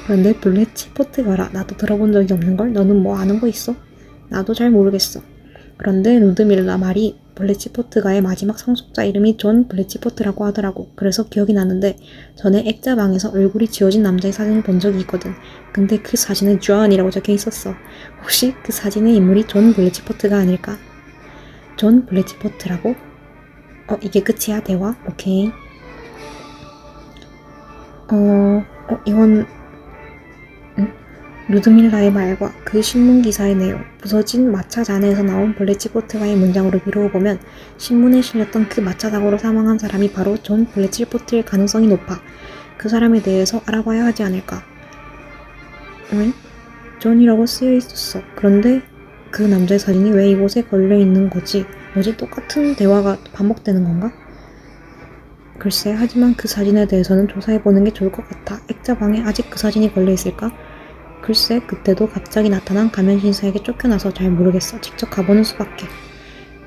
그런데 블래치포트가라. 나도 들어본 적이 없는걸? 너는 뭐 아는 거 있어? 나도 잘 모르겠어. 그런데 루드밀라 말이 블래치포트가의 마지막 상속자 이름이 존 블래치포트라고 하더라고. 그래서 기억이 나는데 전에 액자방에서 얼굴이 지워진 남자의 사진을 본 적이 있거든. 근데 그 사진에 존이라고 적혀 있었어. 혹시 그 사진의 인물이 존 블래치포트가 아닐까? 존 블래치포트라고? 이게 끝이야, 대화? 오케이. 이건 루드밀라의 말과 그 신문기사의 내용, 부서진 마차 잔해에서 나온 블래치포트가의 문장으로 미루어보면 신문에 실렸던 그 마차 사고로 사망한 사람이 바로 존 블래치포트일 가능성이 높아. 그 사람에 대해서 알아봐야 하지 않을까. 응? 존이라고 쓰여 있었어. 그런데 그 남자의 사진이 왜 이곳에 걸려있는 거지? 뭐지? 똑같은 대화가 반복되는 건가? 글쎄, 하지만 그 사진에 대해서는 조사해보는 게 좋을 것 같아. 액자방에 아직 그 사진이 걸려있을까? 글쎄, 그때도 갑자기 나타난 가면신사에게 쫓겨나서 잘 모르겠어. 직접 가보는 수밖에.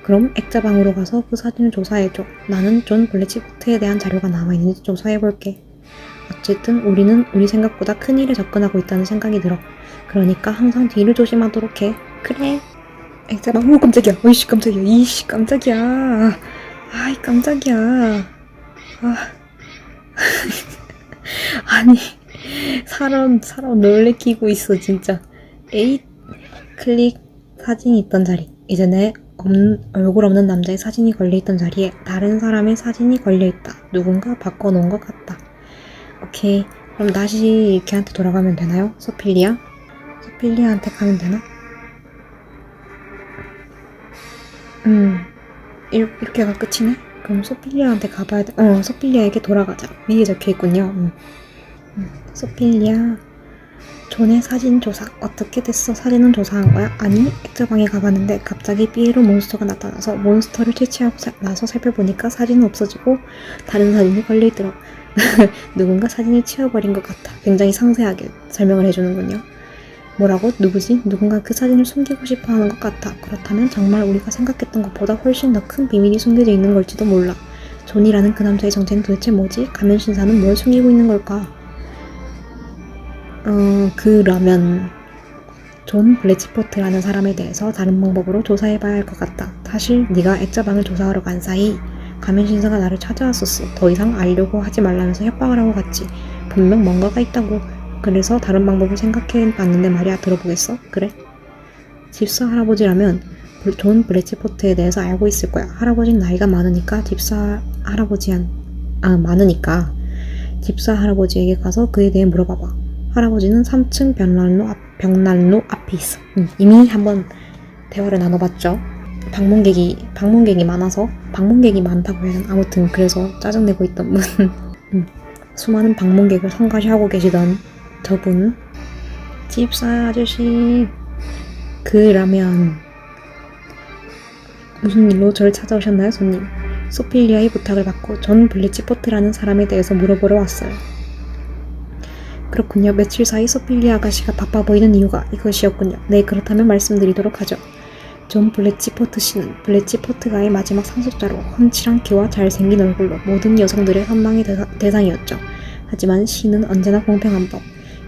그럼 액자방으로 가서 그 사진을 조사해줘. 나는 존 블래치포트에 대한 자료가 남아있는지 조사해볼게. 어쨌든 우리는 우리 생각보다 큰 일에 접근하고 있다는 생각이 들어. 그러니까 항상 뒤를 조심하도록 해. 그래. 액자방, 오 깜짝이야. 어이씨 깜짝이야. 이씨 깜짝이야. 아이 깜짝이야. 아. 아니 사람 놀래키고 있어 진짜. 에잇. 클릭. 사진이 있던 자리. 이제 내 얼굴 없는 남자의 사진이 걸려있던 자리에 다른 사람의 사진이 걸려있다. 누군가 바꿔놓은 것 같다. 오케이. 그럼 다시 걔한테 돌아가면 되나요? 소필리아한테 가면 되나? 이렇게가 끝이네? 그럼 소필리아한테 가봐야 돼. 소필리아에게 돌아가자. 위에 적혀있군요. 소필리아. 존의 사진 조사. 어떻게 됐어? 사진은 조사한 거야? 아니, 액자방에 가봤는데 갑자기 삐에로 몬스터가 나타나서 몬스터를 퇴치하고 나서 살펴보니까 사진은 없어지고 다른 사진이 걸려있더라고. 누군가 사진을 치워버린 것 같아. 굉장히 상세하게 설명을 해주는군요. 뭐라고? 누구지? 누군가 그 사진을 숨기고 싶어 하는 것 같아. 그렇다면 정말 우리가 생각했던 것보다 훨씬 더 큰 비밀이 숨겨져 있는 걸지도 몰라. 존이라는 그 남자의 정체는 도대체 뭐지? 가면신사는 뭘 숨기고 있는 걸까? 그러면 존 블래치포트라는 사람에 대해서 다른 방법으로 조사해봐야 할 것 같다. 사실 네가 액자방을 조사하러 간 사이 가면신사가 나를 찾아왔었어. 더 이상 알려고 하지 말라면서 협박을 하고 갔지. 분명 뭔가가 있다고. 그래서 다른 방법을 생각해봤는데 말이야. 들어보겠어? 그래? 집사 할아버지라면 존 블래치포트에 대해서 알고 있을 거야. 할아버지는 나이가 많으니까 집사 할아버지에게 가서 그에 대해 물어봐봐. 할아버지는 3층 벽난로 앞에 있어. 이미 한번 대화를 나눠봤죠. 방문객이 많다고 해야 하나? 아무튼 그래서 짜증내고 있던 분. 수많은 방문객을 성가시하고 계시던 저분. 집사 아저씨. 그러면 무슨 일로 저를 찾아오셨나요, 손님? 소필리아의 부탁을 받고 존 블래치포트라는 사람에 대해서 물어보러 왔어요. 그렇군요. 며칠 사이 소필리아 아가씨가 바빠 보이는 이유가 이것이었군요. 네, 그렇다면 말씀드리도록 하죠. 존 블래치포트 씨는 블래치포트가의 마지막 상속자로 훤칠한 키와 잘생긴 얼굴로 모든 여성들의 선망의 대상이었죠. 하지만 시는 언제나 공평한 법.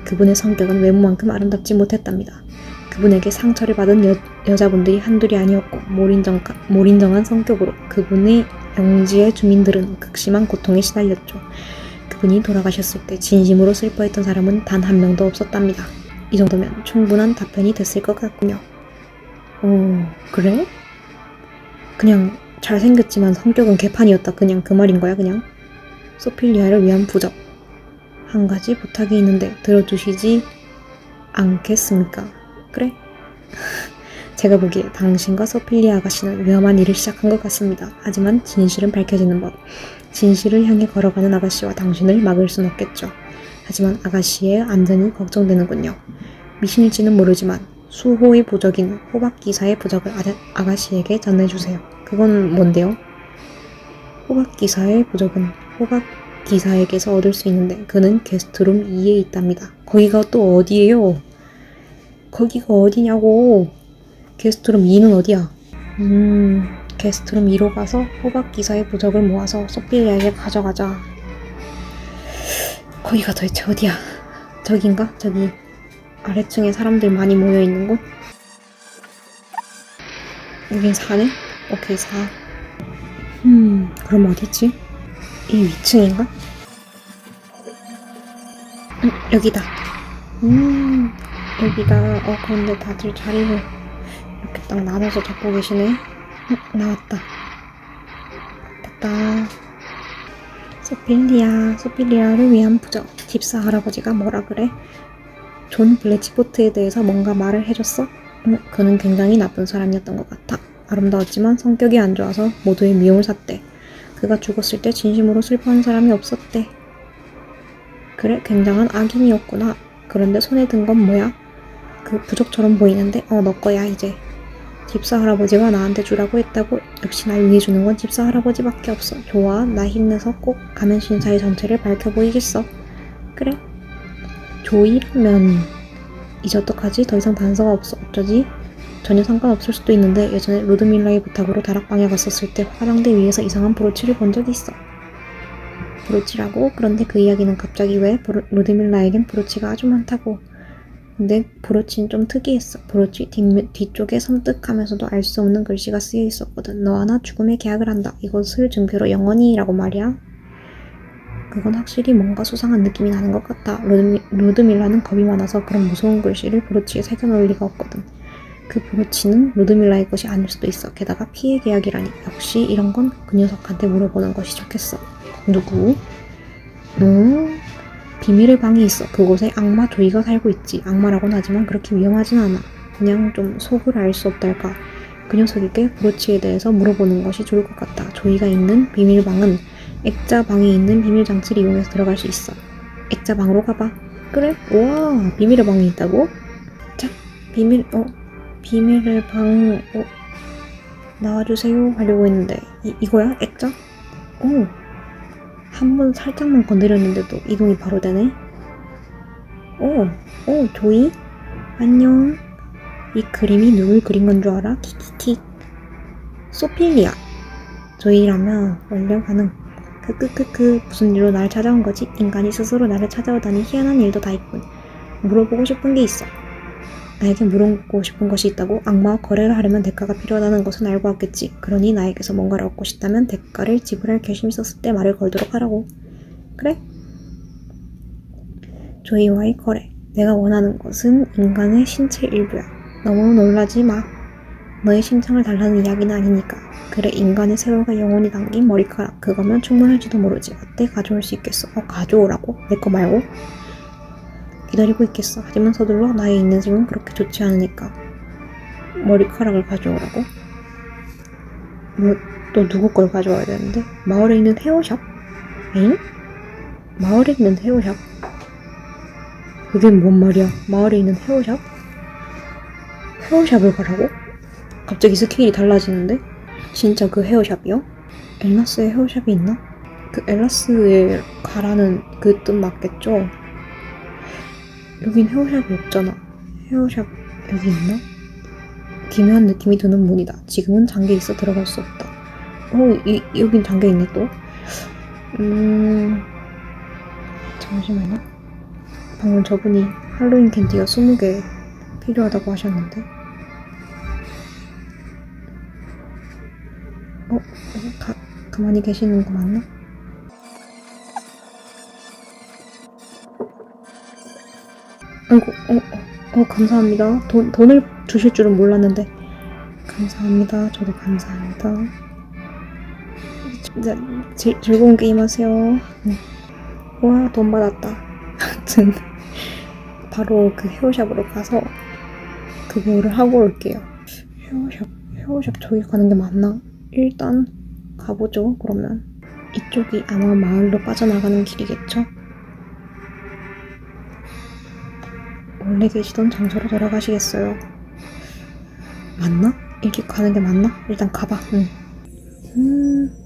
그분의 성격은 외모만큼 아름답지 못했답니다. 그분에게 상처를 받은 여자분들이 한둘이 아니었고 몰인정한 성격으로 그분의 영지의 주민들은 극심한 고통에 시달렸죠. 그분이 돌아가셨을 때 진심으로 슬퍼했던 사람은 단 한 명도 없었답니다. 이 정도면 충분한 답변이 됐을 것 같군요. 그래? 그냥 잘생겼지만 성격은 개판이었다. 그냥 그 말인 거야, 그냥? 소필리아를 위한 부적. 한 가지 부탁이 있는데 들어주시지 않겠습니까? 그래? 제가 보기에 당신과 소필리아 아가씨는 위험한 일을 시작한 것 같습니다. 하지만 진실은 밝혀지는 법. 진실을 향해 걸어가는 아가씨와 당신을 막을 순 없겠죠. 하지만 아가씨의 안전이 걱정되는군요. 미신일지는 모르지만 수호의 부적인 호박기사의 부적을 아가씨에게 전해주세요. 그건 뭔데요? 호박기사의 부적은 호박기사에게서 얻을 수 있는데 그는 게스트룸 2에 있답니다. 거기가 또 어디예요? 거기가 어디냐고. 게스트룸 2는 어디야? 게스트룸 2로 가서 호박기사의 부적을 모아서 소필리아에게 가져가자. 거기가 도대체 어디야? 저긴가? 저기 아래층에 사람들 많이 모여있는 곳? 여긴 4네? 오케이 4. 그럼 어디지? 이 위층인가? 여기다. 여기다. 그런데 다들 자리를 이렇게 딱 나눠서 잡고 계시네. 나왔다. 됐다. 소필리아를 위한 부적. 집사 할아버지가 뭐라 그래? 존 블래치포트에 대해서 뭔가 말을 해줬어? 그는 굉장히 나쁜 사람이었던 것 같아. 아름다웠지만 성격이 안 좋아서 모두의 미움을 샀대. 그가 죽었을 때 진심으로 슬퍼하는 사람이 없었대. 그래, 굉장한 악인이었구나. 그런데 손에 든 건 뭐야? 그 부적처럼 보이는데? 너 거야 이제. 집사 할아버지가 나한테 주라고 했다고. 역시 날 위해 주는 건 집사 할아버지밖에 없어. 좋아, 나 힘내서 꼭 가면 신사의 정체를 밝혀 보이겠어. 그래. 조이라면 이제 어떡하지? 더 이상 단서가 없어. 어쩌지? 전혀 상관없을 수도 있는데 예전에 루드밀라의 부탁으로 다락방에 갔었을 때 화장대 위에서 이상한 브로치를 본 적이 있어. 브로치라고? 그런데 그 이야기는 갑자기 왜? 루드밀라에겐 브로치가 아주 많다고. 근데 브로치는 좀 특이했어. 브로치 뒤쪽에 섬뜩하면서도 알 수 없는 글씨가 쓰여 있었거든. 너와 나 죽음의 계약을 한다. 이것을 증표로 영원히라고 말이야. 그건 확실히 뭔가 수상한 느낌이 나는 것 같다. 루드밀라는 겁이 많아서 그런 무서운 글씨를 브로치에 새겨놓을 리가 없거든. 그 브로치는 루드밀라의 것이 아닐 수도 있어. 게다가 피해 계약이라니. 역시 이런 건 그 녀석한테 물어보는 것이 좋겠어. 누구? 비밀의 방이 있어. 그곳에 악마 조이가 살고 있지. 악마라고는 하지만 그렇게 위험하진 않아. 그냥 좀 속을 알 수 없달까. 그 녀석에게 브로치에 대해서 물어보는 것이 좋을 것 같다. 조이가 있는 비밀방은 액자방에 있는 비밀장치를 이용해서 들어갈 수 있어. 액자방으로 가봐. 그래? 우와, 비밀의 방이 있다고? 자, 비밀의 방, 나와주세요 하려고 했는데 이거야? 액자? 한 번 살짝만 건드렸는데도 이동이 바로 되네. 조이? 안녕. 이 그림이 누굴 그린 건 줄 알아? 킥킥킥. 소필리아. 조이라면 원래 가능. 무슨 일로 날 찾아온 거지? 인간이 스스로 나를 찾아오다니 희한한 일도 다 있군. 물어보고 싶은 게 있어. 나에게 물어보고 싶은 것이 있다고? 악마와 거래를 하려면 대가가 필요하다는 것은 알고 왔겠지. 그러니 나에게서 뭔가를 얻고 싶다면 대가를 지불할 결심이 있었을 때 말을 걸도록 하라고. 그래? 조이와의 거래. 내가 원하는 것은 인간의 신체 일부야. 너무 놀라지 마. 너의 심장을 달라는 이야기는 아니니까. 그래, 인간의 세월과 영혼이 담긴 머리카락. 그거면 충분할지도 모르지. 어때? 가져올 수 있겠어? 가져오라고? 내 거 말고? 기다리고 있겠어. 하지만 서둘러. 나의 있는 집은 그렇게 좋지 않으니까. 머리카락을 가져오라고? 또 누구 걸 가져와야 되는데? 마을에 있는 헤어샵? 에잉? 마을에 있는 헤어샵? 그게 뭔 말이야? 마을에 있는 헤어샵? 헤어샵을 가라고? 갑자기 스케일이 달라지는데? 진짜 그 헤어샵이요? 엘라스에 헤어샵이 있나? 그 엘라스에 가라는 그 뜻 맞겠죠? 여긴 헤어샵이 없잖아. 헤어샵 여기 있나? 기묘한 느낌이 드는 문이다. 지금은 잠겨 있어 들어갈 수 없다. 여긴 잠겨 있네 또. 잠시만요. 방금 저분이 할로윈 캔디가 20개 필요하다고 하셨는데. 가만히 계시는 거 맞나? 아이고, 감사합니다. 돈을 주실 줄은 몰랐는데. 감사합니다. 저도 감사합니다. 즐거운 게임 하세요. 와, 돈 받았다. 하여튼, 바로 그 헤어샵으로 가서 그거를 하고 올게요. 헤어샵 저기 가는 게 맞나? 일단 가보죠. 그러면 이쪽이 아마 마을로 빠져나가는 길이겠죠? 원래 계시던 장소로 돌아가시겠어요. 맞나? 이렇게 가는 게 맞나? 일단 가봐.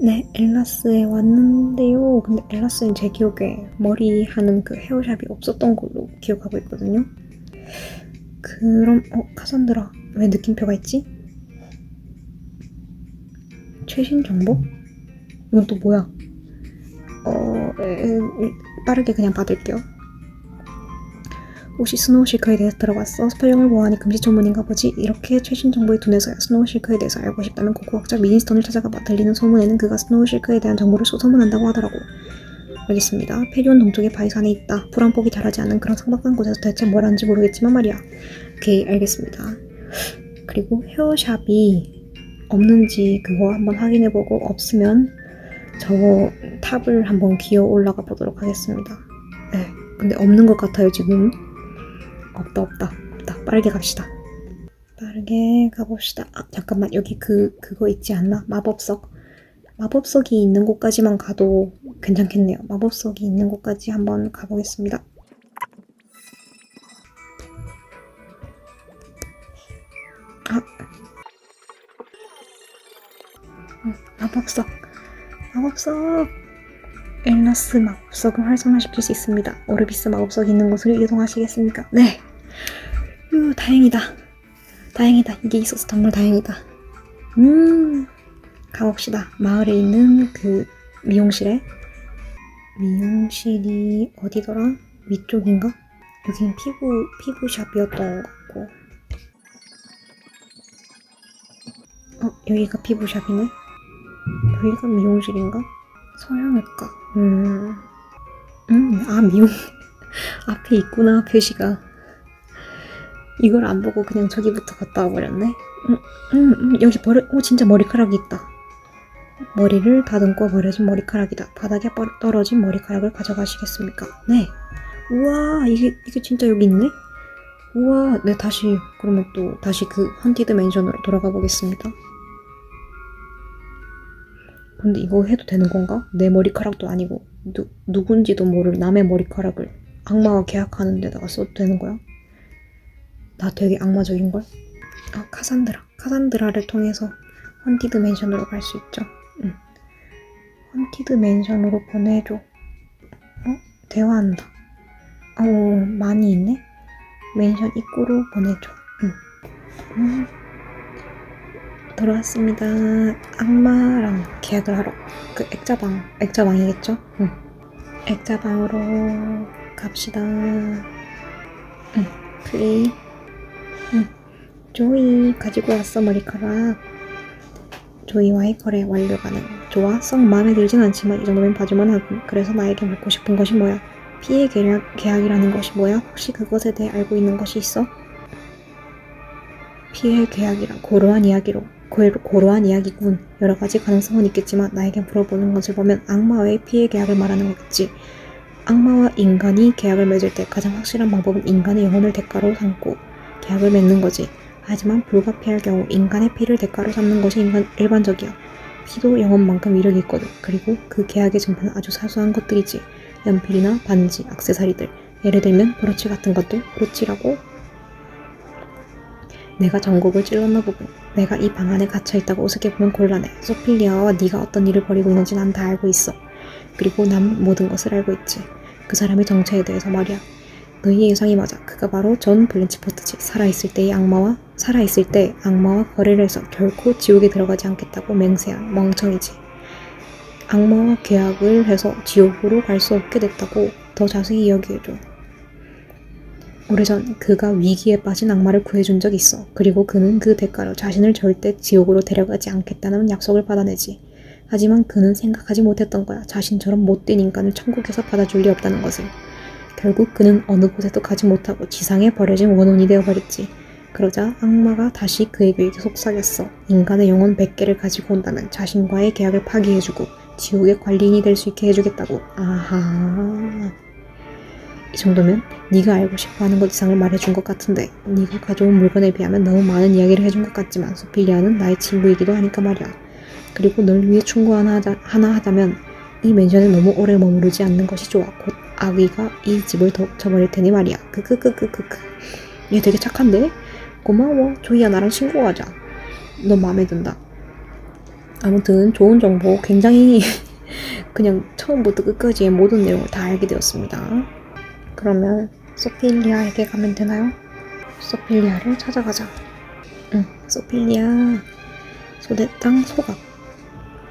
네, 엘라스에 왔는데요. 근데 엘라스는 제 기억에 머리 하는 그 헤어샵이 없었던 걸로 기억하고 있거든요. 그럼 카산드라 왜 느낌표가 있지? 최신 정보? 이건 또 뭐야? 빠르게 그냥 받을게요. 혹시 스노우실크에 대해서 들어봤어? 스펠링을 보아하니 금시초문인가 보지? 이렇게 최신 정보에 둔해서야 스노우실크에 대해서 알고 싶다면 고고학자 미니스턴을 찾아가봐. 들리는 소문에는 그가 스노우실크에 대한 정보를 소문한다고 하더라고. 알겠습니다. 페리온 동쪽의 바이산에 있다. 불 한 폭이 자라지 않는 그런 삭막한 곳에서 대체 뭘 하는지 모르겠지만 말이야. 오케이, 알겠습니다. 그리고 헤어샵이 없는지 그거 한번 확인해보고 없으면 저 탑을 한번 기어 올라가 보도록 하겠습니다. 네, 근데 없는 것 같아요 지금. 없다. 빠르게 갑시다. 빠르게 가봅시다. 잠깐만, 여기 그거 있지 않나? 마법석이 있는 곳까지만 가도 괜찮겠네요. 마법석이 있는 곳까지 한번 가보겠습니다. 마법석. 엘라스 마법석을 활성화시킬 수 있습니다. 오르비스 마법석이 있는 곳으로 이동하시겠습니까? 네. 다행이다. 이게 있어서 정말 다행이다. 가봅시다. 마을에 있는 그 미용실이 어디더라? 위쪽인가? 여긴 피부샵이었던 것 같고. 여기가 피부샵이네? 여기가 미용실인가? 성형외과. 미용. 앞에 있구나, 표시가. 이걸 안 보고 그냥 저기부터 갔다 와버렸네. 여기 진짜 머리카락이 있다. 머리를 다듬고 버려진 머리카락이다. 바닥에 떨어진 머리카락을 가져가시겠습니까? 네. 우와, 이게 진짜 여기 있네? 우와, 네, 그러면 또 다시 그 헌티드 맨션으로 돌아가 보겠습니다. 근데 이거 해도 되는 건가? 내 머리카락도 아니고 누군지도 모를 남의 머리카락을 악마와 계약하는 데다가 써도 되는 거야? 나 되게 악마적인걸? 카산드라를 통해서 헌티드 맨션으로 갈 수 있죠. 헌티드 맨션으로 보내줘. 대화한다. 많이 있네? 맨션 입구로 보내줘. 들어왔습니다. 악마랑 계약을 하러. 그 액자방이겠죠? 액자방으로 갑시다. 플리. 조이 가지고 왔어 머리카락. 조이와의 거래 완료 가능. 좋아, 썩 마음에 들진 않지만 이 정도면 봐주만 하군. 그래서 나에게 묻고 싶은 것이 뭐야? 피해 계약이라는 것이 뭐야? 혹시 그것에 대해 알고 있는 것이 있어? 피해 계약이란 고루한 이야기군. 여러 가지 가능성은 있겠지만 나에게 물어보는 것을 보면 악마와의 피해 계약을 말하는 거겠지. 악마와 인간이 계약을 맺을 때 가장 확실한 방법은 인간의 영혼을 대가로 삼고 계약을 맺는 거지. 하지만 불가피할 경우 인간의 피를 대가로 삼는 것이 일반적이야. 피도 영혼만큼 위력이 있거든. 그리고 그 계약의 증표는 아주 사소한 것들이지. 연필이나 반지, 액세서리들. 예를 들면 브로치 같은 것들. 브로치라고. 내가 전곡을 찔렀나 보군. 내가 이 방 안에 갇혀있다고 우습게 보면 곤란해. 소필리아와 네가 어떤 일을 벌이고 있는지 난 다 알고 있어. 그리고 난 모든 것을 알고 있지. 그 사람의 정체에 대해서 말이야. 너희의 예상이 맞아. 그가 바로 존 블렌치포트지. 살아있을 때의 악마와 살아있을 때 악마와 거래를 해서 결코 지옥에 들어가지 않겠다고 맹세한 멍청이지. 악마와 계약을 해서 지옥으로 갈 수 없게 됐다고 더 자세히 이야기해줘. 오래전 그가 위기에 빠진 악마를 구해준 적이 있어. 그리고 그는 그 대가로 자신을 절대 지옥으로 데려가지 않겠다는 약속을 받아내지. 하지만 그는 생각하지 못했던 거야. 자신처럼 못된 인간을 천국에서 받아줄 리 없다는 것을. 결국 그는 어느 곳에도 가지 못하고 지상에 버려진 원혼이 되어버렸지. 그러자 악마가 다시 그에게 속삭였어. 인간의 영혼 100개를 가지고 온다면 자신과의 계약을 파기해주고 지옥의 관리인이 될 수 있게 해주겠다고. 아하... 이 정도면 네가 알고 싶어하는 것 이상을 말해준 것 같은데 네가 가져온 물건에 비하면 너무 많은 이야기를 해준 것 같지만 소필리아는 나의 친구이기도 하니까 말이야. 그리고 널 위해 충고 하나 하자면 이 맨션에 너무 오래 머무르지 않는 것이 좋아. 곧 아기가 이 집을 덮쳐버릴 테니 말이야. 크크크크크크. 얘 되게 착한데? 고마워. 조이야 나랑 친구하자. 너 마음에 든다. 아무튼 좋은 정보 굉장히 그냥 처음부터 끝까지의 모든 내용을 다 알게 되었습니다. 그러면 소필리아에게 가면 되나요? 소필리아를 찾아가자. 응, 소필리아. 소대땅 소각.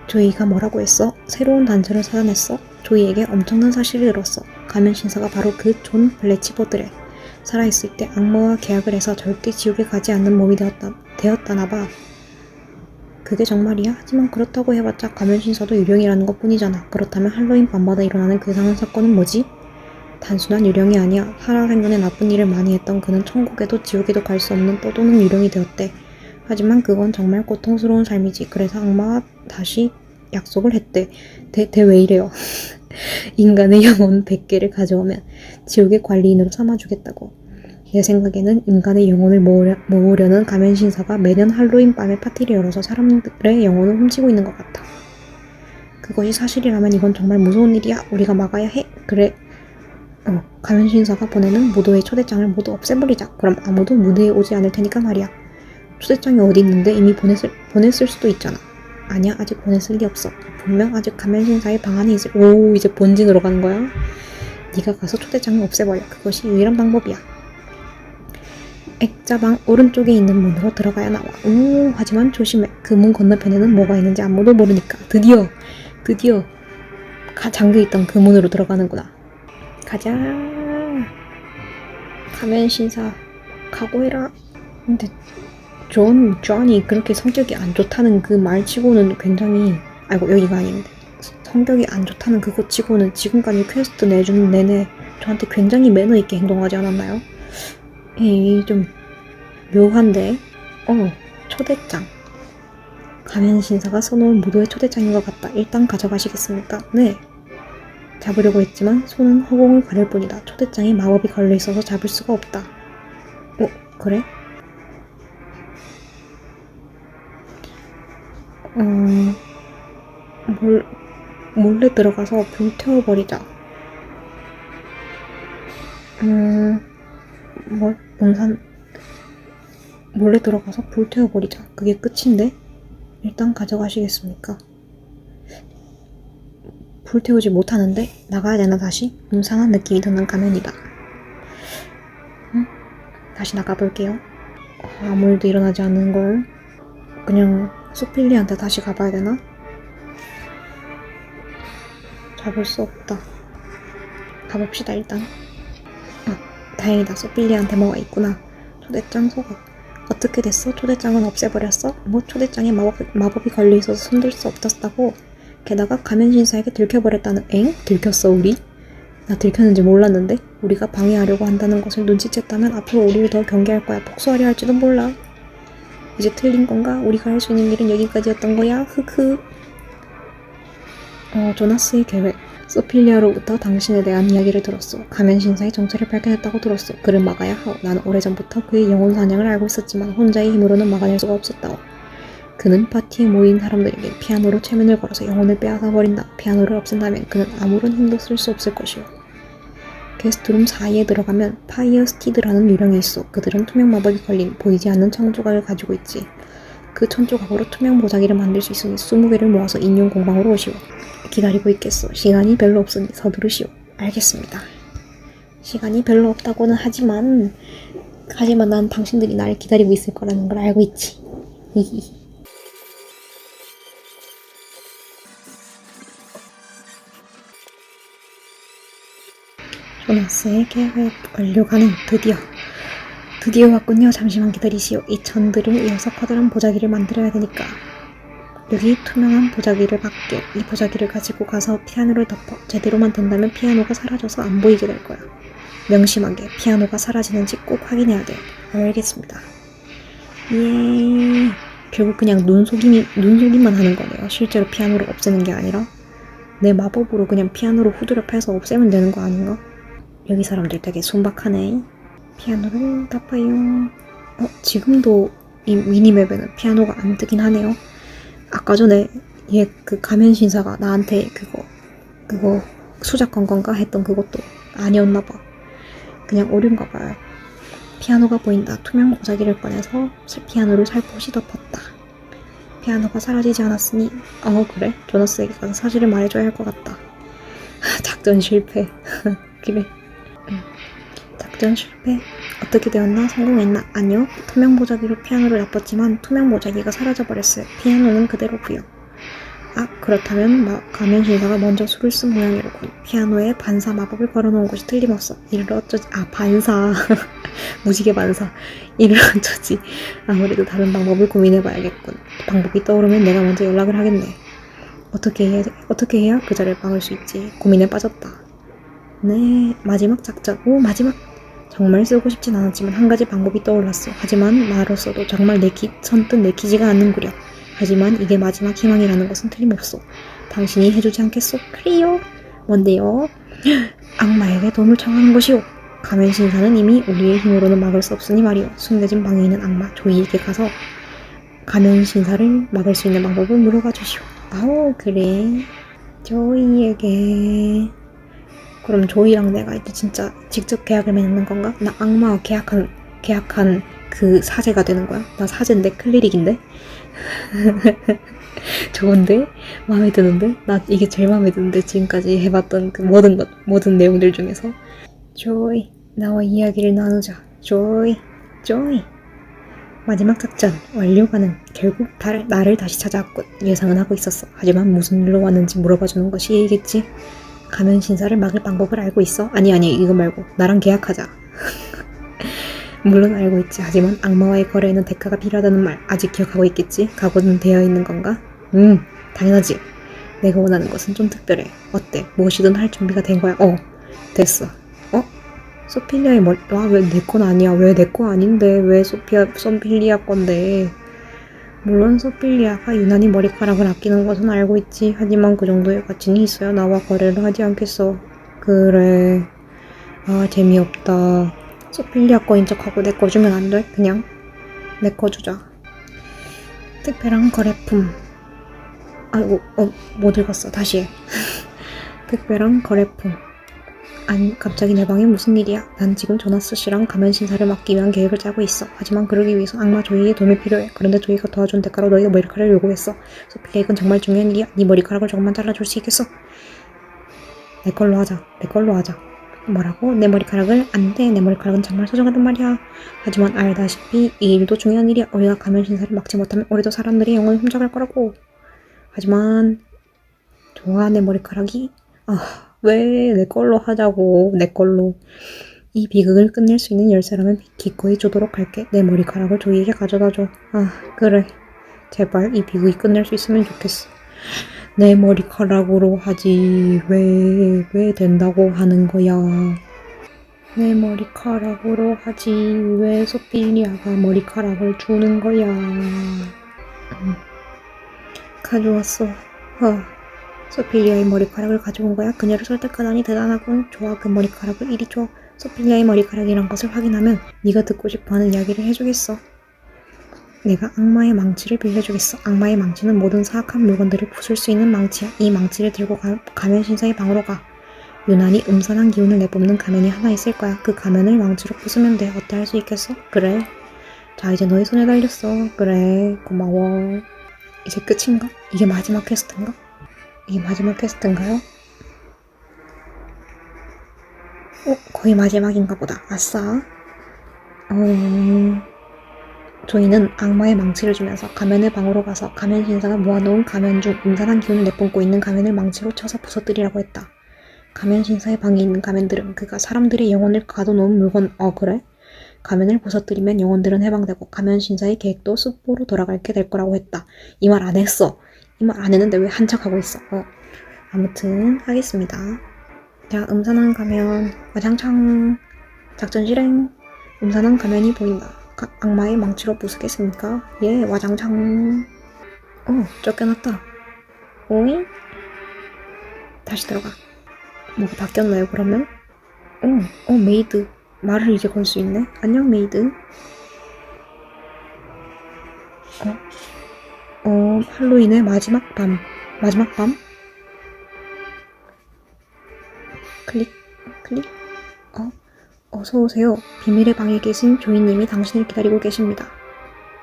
조이가 뭐라고 했어? 새로운 단서를 찾아냈어? 조이에게 엄청난 사실을 들었어. 가면 신사가 바로 그 존 블래치버드래. 살아있을 때 악마와 계약을 해서 절대 지옥에 가지 않는 몸이 되었다나봐. 그게 정말이야? 하지만 그렇다고 해봤자 가면 신사도 유령이라는 것 뿐이잖아. 그렇다면 할로윈 밤마다 일어나는 그 이상한 사건은 뭐지? 단순한 유령이 아니야. 살아생전에 나쁜 일을 많이 했던 그는 천국에도 지옥에도 갈 수 없는 떠도는 유령이 되었대. 하지만 그건 정말 고통스러운 삶이지. 그래서 악마와 다시 약속을 했대. 왜 이래요? 인간의 영혼 100개를 가져오면 지옥의 관리인으로 삼아주겠다고. 내 생각에는 인간의 영혼을 모으려는 가면신사가 매년 할로윈 밤에 파티를 열어서 사람들의 영혼을 훔치고 있는 것 같아. 그것이 사실이라면 이건 정말 무서운 일이야. 우리가 막아야 해. 그래. 가면신사가 보내는 무도회 초대장을 모두 없애버리자. 그럼 아무도 무대에 오지 않을 테니까 말이야. 초대장이 어디 있는데 이미 보냈을 수도 있잖아. 아니야, 아직 보냈을 리 없어. 분명 아직 가면신사의 방 안에 있을. 오, 이제 본진으로 가는 거야? 네가 가서 초대장을 없애버려. 그것이 유일한 방법이야. 액자방 오른쪽에 있는 문으로 들어가야 나와. 오, 하지만 조심해. 그 문 건너편에는 뭐가 있는지 아무도 모르니까. 드디어 잠겨있던 그 문으로 들어가는구나. 가자. 가면신사 각오해라. 근데 존이 그렇게 성격이 안 좋다는 그 말치고는 굉장히, 아이고 여기가 아닌데, 성격이 안 좋다는 그것 치고는 지금까지 퀘스트 내주는 내내 저한테 굉장히 매너 있게 행동하지 않았나요? 에이, 좀 묘한데. 초대장. 가면신사가 써놓은 무도의 초대장인 것 같다. 일단 가져가시겠습니까? 네. 잡으려고 했지만 손은 허공을 가릴 뿐이다. 초대장에 마법이 걸려있어서 잡을 수가 없다. 그래? 몰래 들어가서 불 태워버리자. 몰래 들어가서 불 태워버리자. 그게 끝인데? 일단 가져가시겠습니까? 불 태우지 못하는데? 나가야 되나 다시? 음산한 느낌이 드는 가면이다. 다시 나가볼게요. 아무 일도 일어나지 않는걸. 그냥 소필리한테 다시 가봐야 되나? 잡을 수 없다. 가봅시다 일단. 다행이다. 소필리한테 뭐가 있구나. 초대장 소각. 어떻게 됐어? 초대장은 없애버렸어? 뭐 초대장에 마법이 걸려있어서 손댈 수 없었다고? 게다가 가면신사에게 들켜버렸다는. 엥? 들켰어 우리? 나 들켰는지 몰랐는데? 우리가 방해하려고 한다는 것을 눈치챘다면 앞으로 우리를 더 경계할 거야. 복수하려 할지도 몰라. 이제 틀린 건가? 우리가 할 수 있는 일은 여기까지였던 거야? 흑흑. 조나스의 계획. 소필리아로부터 당신에 대한 이야기를 들었어. 가면신사의 정체를 발견했다고 들었어. 그를 막아야 하오. 나는 오래전부터 그의 영혼 사냥을 알고 있었지만 혼자의 힘으로는 막아낼 수가 없었다오. 그는 파티에 모인 사람들에게 피아노로 최면을 걸어서 영혼을 빼앗아 버린다. 피아노를 없앤다면 그는 아무런 힘도 쓸 수 없을 것이오. 게스트룸 4위에 들어가면 파이어 스티드라는 유령이 있어. 그들은 투명 마법이 걸린 보이지 않는 청조각을 가지고 있지. 그 청조각으로 투명 보자기를 만들 수 있으니 20개를 모아서 인용 공방으로 오시오. 기다리고 있겠어. 시간이 별로 없으니 서두르시오. 알겠습니다. 시간이 별로 없다고는 하지만 하지만 난 당신들이 나를 기다리고 있을 거라는 걸 알고 있지. 조나스의 계획 완료가는 드디어 왔군요. 잠시만 기다리시오. 이 천들을 이어서 커다란 보자기를 만들어야 되니까. 여기 투명한 보자기를 받게. 이 보자기를 가지고 가서 피아노를 덮어. 제대로만 된다면 피아노가 사라져서 안 보이게 될 거야. 명심하게 피아노가 사라지는지 꼭 확인해야 돼. 알겠습니다. 예. 결국 그냥 눈속임만 하는 거네요. 실제로 피아노를 없애는 게 아니라 내 마법으로 그냥 피아노를 후드려 패서 없애면 되는 거 아닌가? 여기 사람들 되게 순박하네. 피아노를 덮어요. 지금도 이 미니맵에는 피아노가 안 뜨긴 하네요. 아까 전에 얘 그 가면 신사가 나한테 그거 수작한 건가 했던 그것도 아니었나봐. 그냥 오류인가 봐요. 피아노가 보인다. 투명 보자기를 꺼내서 피아노를 살포시 덮었다. 피아노가 사라지지 않았으니 그래? 조나스에게 가서 사실을 말해줘야 할 것 같다. 작전 실패. 그래. 작전 실패. 어떻게 되었나? 성공했나? 아니요. 투명 보자기로 피아노를 덮었지만 투명 보자기가 사라져버렸어요. 피아노는 그대로고요. 그렇다면 가면 신사가 먼저 술을 쓴 모양이로군. 피아노에 반사 마법을 걸어놓은 것이 틀림없어. 이를 어쩌지? 반사. 무지개 반사. 이를 어쩌지? 아무래도 다른 방법을 고민해봐야겠군. 방법이 떠오르면 내가 먼저 연락을 하겠네. 어떻게 해야 그 자를 막을 수 있지? 고민에 빠졌다. 네, 마지막 작전. 마지막. 정말 쓰고 싶진 않았지만 한 가지 방법이 떠올랐어. 하지만 나로서도 정말 선뜻 내키지가 않는구려. 하지만 이게 마지막 희망이라는 것은 틀림없어. 당신이 해주지 않겠소? 그래요. 뭔데요? 악마에게 도움을 청하는 것이오. 가면 신사는 이미 우리의 힘으로는 막을 수 없으니 말이오. 숨겨진 방에 있는 악마 조이에게 가서 가면 신사를 막을 수 있는 방법을 물어봐 주시오. 그래. 조이에게. 그럼 조이랑 내가 이제 진짜 직접 계약을 맺는 건가? 나 악마와 계약한 그 사제가 되는 거야? 나 사제인데 클리릭인데? 좋은데? 마음에 드는데? 나 이게 제일 마음에 드는데 지금까지 해봤던 그 모든 내용들 중에서. 조이, 나와 이야기를 나누자. 조이. 마지막 작전 완료가는 결국 나를 다시 찾아왔군. 예상은 하고 있었어. 하지만 무슨 일로 왔는지 물어봐주는 것이 예의겠지. 가면 신사를 막을 방법을 알고 있어? 아니 이거 말고 나랑 계약하자. 물론 알고 있지. 하지만 악마와의 거래에는 대가가 필요하다는 말 아직 기억하고 있겠지? 각오는 되어 있는 건가? 당연하지. 내가 원하는 것은 좀 특별해. 어때? 무엇이든 할 준비가 된 거야. 됐어. 소필리아의 머리. 왜 내 건 아니야? 왜 내 거 아닌데? 왜 소필리아 건데? 물론 소필리아가 유난히 머리카락을 아끼는 것은 알고 있지. 하지만 그 정도의 가치는 있어야 나와 거래를 하지 않겠어. 그래. 재미없다. 소필리아 거인 척하고 내 거 주면 안 돼? 그냥 내 거 주자. 특별한 거래품. 못 읽었어. 다시 해. 특별한 거래품. 아니, 갑자기 내 방에 무슨 일이야? 난 지금 조나스 씨랑 가면 신사를 막기 위한 계획을 짜고 있어. 하지만 그러기 위해서 악마 조이의 도움이 필요해. 그런데 조이가 도와준 대가로 너희가 머리카락을 요구했어. 소필리아, 이건 정말 중요한 일이야. 네 머리카락을 조금만 잘라줄 수 있겠어? 내 걸로 하자. 뭐라고? 내 머리카락을? 안 돼. 내 머리카락은 정말 소중하단 말이야. 하지만 알다시피 이 일도 중요한 일이야. 우리가 가면 신사를 막지 못하면 올해도 사람들의 영혼을 훔쳐갈 거라고. 하지만 좋아, 내 머리카락이. 왜 내 걸로 하자고. 내 걸로. 이 비극을 끝낼 수 있는 열쇠라면 기꺼이 주도록 할게. 내 머리카락을 조이에게 가져다줘. 그래. 제발 이 비극이 끝낼 수 있으면 좋겠어. 내 머리카락으로 하지. 왜 된다고 하는 거야. 내 머리카락으로 하지. 왜 소필리아가 머리카락을 주는 거야. 가져왔어. 소필리아의 머리카락을 가져온 거야? 그녀를 설득하다니 대단하군. 좋아, 그 머리카락을 이리 줘. 소필리아의 머리카락이란 것을 확인하면 네가 듣고 싶어하는 이야기를 해주겠어. 내가 악마의 망치를 빌려주겠어. 악마의 망치는 모든 사악한 물건들을 부술 수 있는 망치야. 이 망치를 들고 가면 신사의 방으로 가. 유난히 음산한 기운을 내뿜는 가면이 하나 있을 거야. 그 가면을 망치로 부수면 돼. 어때, 할 수 있겠어? 그래. 자, 이제 너의 손에 달렸어. 그래, 고마워. 이제 끝인가? 이게 마지막 퀘스트인가? 이게 마지막 퀘스트인가요? 거의 마지막인가 보다. 아싸. 조이는 악마의 망치를 주면서 가면의 방으로 가서 가면 신사가 모아놓은 가면 중 음산한 기운을 내뿜고 있는 가면을 망치로 쳐서 부서뜨리라고 했다. 가면 신사의 방에 있는 가면들은 그가 사람들의 영혼을 가둬놓은 물건, 그래? 가면을 부서뜨리면 영혼들은 해방되고 가면 신사의 계획도 숲으로 돌아가게 될 거라고 했다. 이 말 안 했어. 이 말 안 했는데 왜 한척하고 있어? 아무튼 하겠습니다. 자, 음산한 가면 와장창 작전 실행. 음산한 가면이 보인다. 악마의 망치로 부수겠습니까? 예, 와장창. 쫓겨났다. 오잉? 다시 들어가. 뭐가 바뀌었나요, 그러면? 메이드. 말을 이제 걸 수 있네. 안녕, 메이드. 할로윈의 마지막 밤. 마지막 밤? 클릭. 어서오세요. 비밀의 방에 계신 조이님이 당신을 기다리고 계십니다.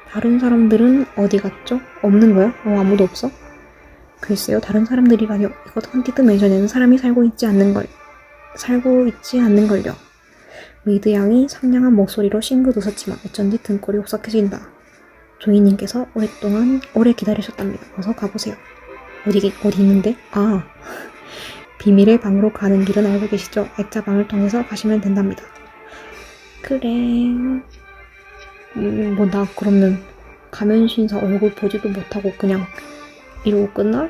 다른 사람들은 어디 갔죠? 없는 거야? 아무도 없어? 글쎄요, 다른 사람들이라뇨. 이곳 헌티드 맨션에는 사람이 살고 있지 않는걸요. 메이드 양이 상냥한 목소리로 싱긋 웃었지만 어쩐지 등골이 오싹해진다. 조이님께서 오래 기다리셨답니다. 어서 가보세요. 어디 있는데? 비밀의 방으로 가는 길은 알고 계시죠? 액자방을 통해서 가시면 된답니다. 그래. 나 그러면 가면신사 얼굴 보지도 못하고 그냥 이러고 끝나?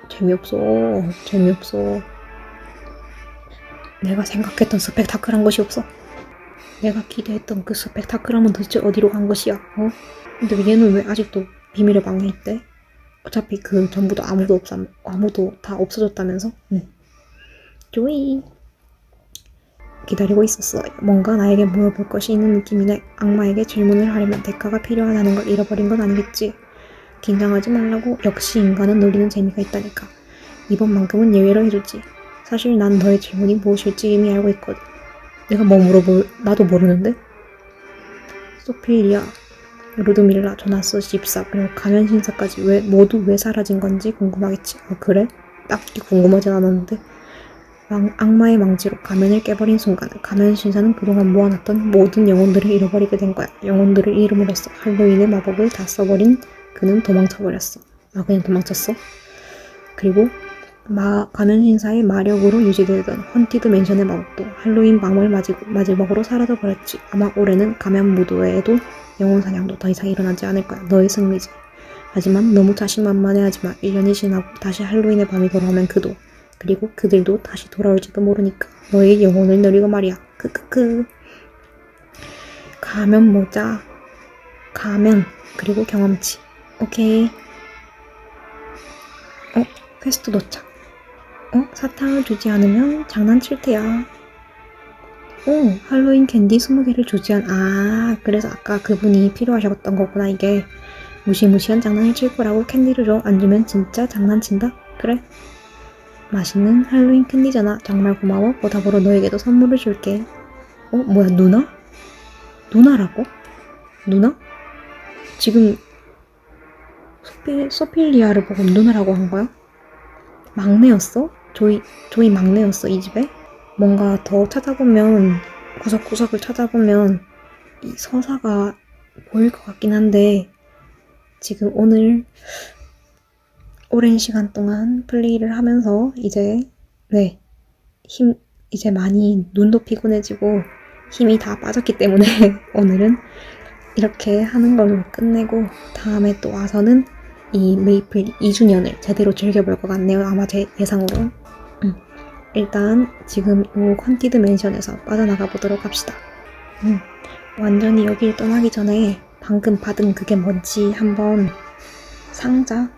재미없어. 내가 생각했던 스펙타클한 것이 없어. 내가 기대했던 그 스펙타클함은 도대체 어디로 간 것이야? 근데 얘는 왜 아직도 비밀의 방에 있대? 어차피 그 전부도 아무도 다 없어졌다면서? 조이. 기다리고 있었어. 뭔가 나에게 물어볼 것이 있는 느낌이네. 악마에게 질문을 하려면 대가가 필요하다는 걸 잃어버린 건 아니겠지. 긴장하지 말라고. 역시 인간은 놀리는 재미가 있다니까. 이번만큼은 예외로 해주지. 사실 난 너의 질문이 무엇일지 이미 알고 있거든. 내가 나도 모르는데? 소필리아, 루드밀라, 조나스, 집사, 그리고 가면신사까지 모두 왜 사라진 건지 궁금하겠지. 그래? 딱히 궁금하진 않았는데. 악마의 망치로 가면을 깨버린 순간 가면신사는 그동안 모아놨던 모든 영혼들을 잃어버리게 된 거야. 영혼들을 잃음으로써 할로윈의 마법을 다 써버린 그는 도망쳐버렸어. 그냥 도망쳤어? 그리고 가면신사의 마력으로 유지되던 헌티드 맨션의 마법도 할로윈 밤을 마지막으로 사라져버렸지. 아마 올해는 가면 무도회에도 영혼 사냥도 더 이상 일어나지 않을 거야. 너의 승리지. 하지만 너무 자신만만해하지마. 1년이 지나고 다시 할로윈의 밤이 돌아오면 그리고 그들도 다시 돌아올지도 모르니까 너의 영혼을 노리고 말이야. 가면 모자, 그리고 경험치. 오케이. 퀘스트 도착. 사탕을 주지 않으면 장난칠 테야. 할로윈 캔디 20개를 주지 그래서 아까 그분이 필요하셨던 거구나. 이게 무시무시한 장난을 칠 거라고 캔디를 줘. 안 주면 진짜 장난친다? 그래. 맛있는 할로윈 캔디잖아. 정말 고마워. 보답으로 너에게도 선물을 줄게. 뭐야, 누나? 누나라고? 누나? 지금 소필리아를 보고 누나라고 한 거야? 막내였어? 조이 막내였어, 이 집에? 뭔가 더 찾아보면, 구석구석을 찾아보면 이 서사가 보일 것 같긴 한데 지금 오랜 시간 동안 플레이를 하면서 이제 많이 눈도 피곤해지고 힘이 다 빠졌기 때문에 오늘은 이렇게 하는 걸로 끝내고 다음에 또 와서는 이 메이플 2주년을 제대로 즐겨볼 것 같네요. 아마 제 예상으로. 일단 지금 이 컨티드 맨션에서 빠져나가 보도록 합시다. 완전히 여길 떠나기 전에 방금 받은 그게 뭔지 한번 상자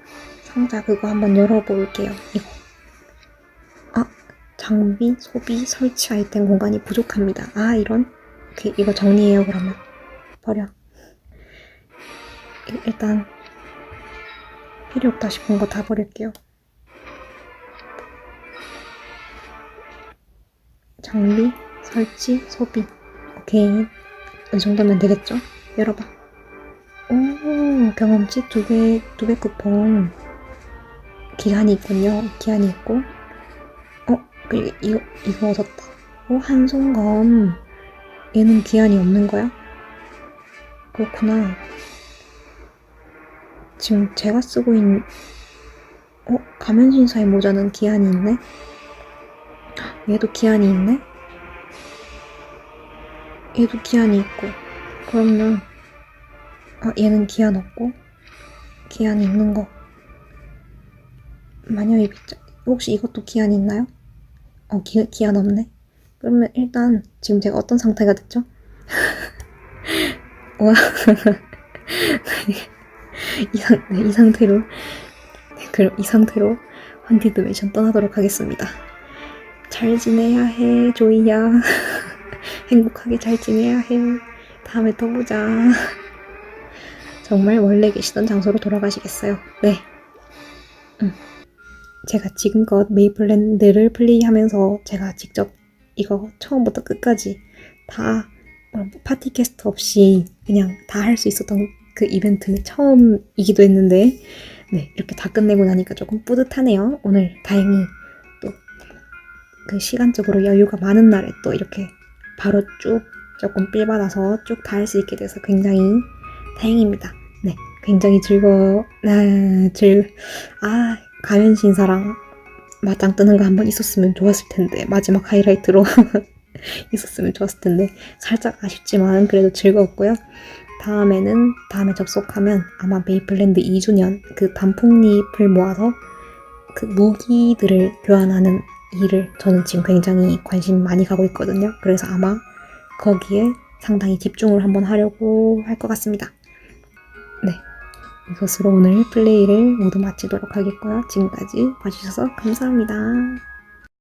그거 한번 열어볼게요. 이거. 장비, 소비, 설치 아이템 공간이 부족합니다. 이런. 오케이, 이거 정리해요. 그러면 버려. 일단 필요 없다 싶은 거 다 버릴게요. 장비, 설치, 소비. 오케이, 이 정도면 되겠죠? 열어봐. 경험치 2배 쿠폰. 기한이 있군요. 기한이 있고. 그리고 이거 얻었다. 한송검. 얘는 기한이 없는 거야? 그렇구나. 지금 제가 쓰고 있는, 가면신사의 모자는 기한이 있네? 얘도 기한이 있네? 얘도 기한이 있고. 그러면, 얘는 기한 없고, 기한이 있는 거. 마녀의 빗자. 혹시 이것도 기한이 있나요? 기한 없네. 그러면 일단, 지금 제가 어떤 상태가 됐죠? 와. 이 상태로, 그럼 이 상태로 헌티드 맨션 떠나도록 하겠습니다. 잘 지내야 해, 조이야. 행복하게 잘 지내야 해. 다음에 또 보자. 정말 원래 계시던 장소로 돌아가시겠어요? 네. 제가 지금껏 메이플랜드를 플레이하면서 제가 직접 이거 처음부터 끝까지 다 파티캐스트 없이 그냥 다 할 수 있었던 그 이벤트는 처음이기도 했는데 네, 이렇게 다 끝내고 나니까 조금 뿌듯하네요. 오늘 다행히 또 그 시간적으로 여유가 많은 날에 또 이렇게 바로 쭉 조금 삘 받아서 쭉 다 할 수 있게 돼서 굉장히 다행입니다. 네, 굉장히 즐거워. 가면신사랑 맞짱 뜨는 거 한번 있었으면 좋았을 텐데 마지막 하이라이트로 있었으면 좋았을 텐데 살짝 아쉽지만 그래도 즐거웠고요. 다음에 접속하면 아마 메이플랜드 2주년 그 단풍잎을 모아서 그 무기들을 교환하는 일을 저는 지금 굉장히 관심 많이 가고 있거든요. 그래서 아마 거기에 상당히 집중을 한번 하려고 할 것 같습니다. 네, 이것으로 오늘 플레이를 모두 마치도록 하겠고요. 지금까지 봐주셔서 감사합니다.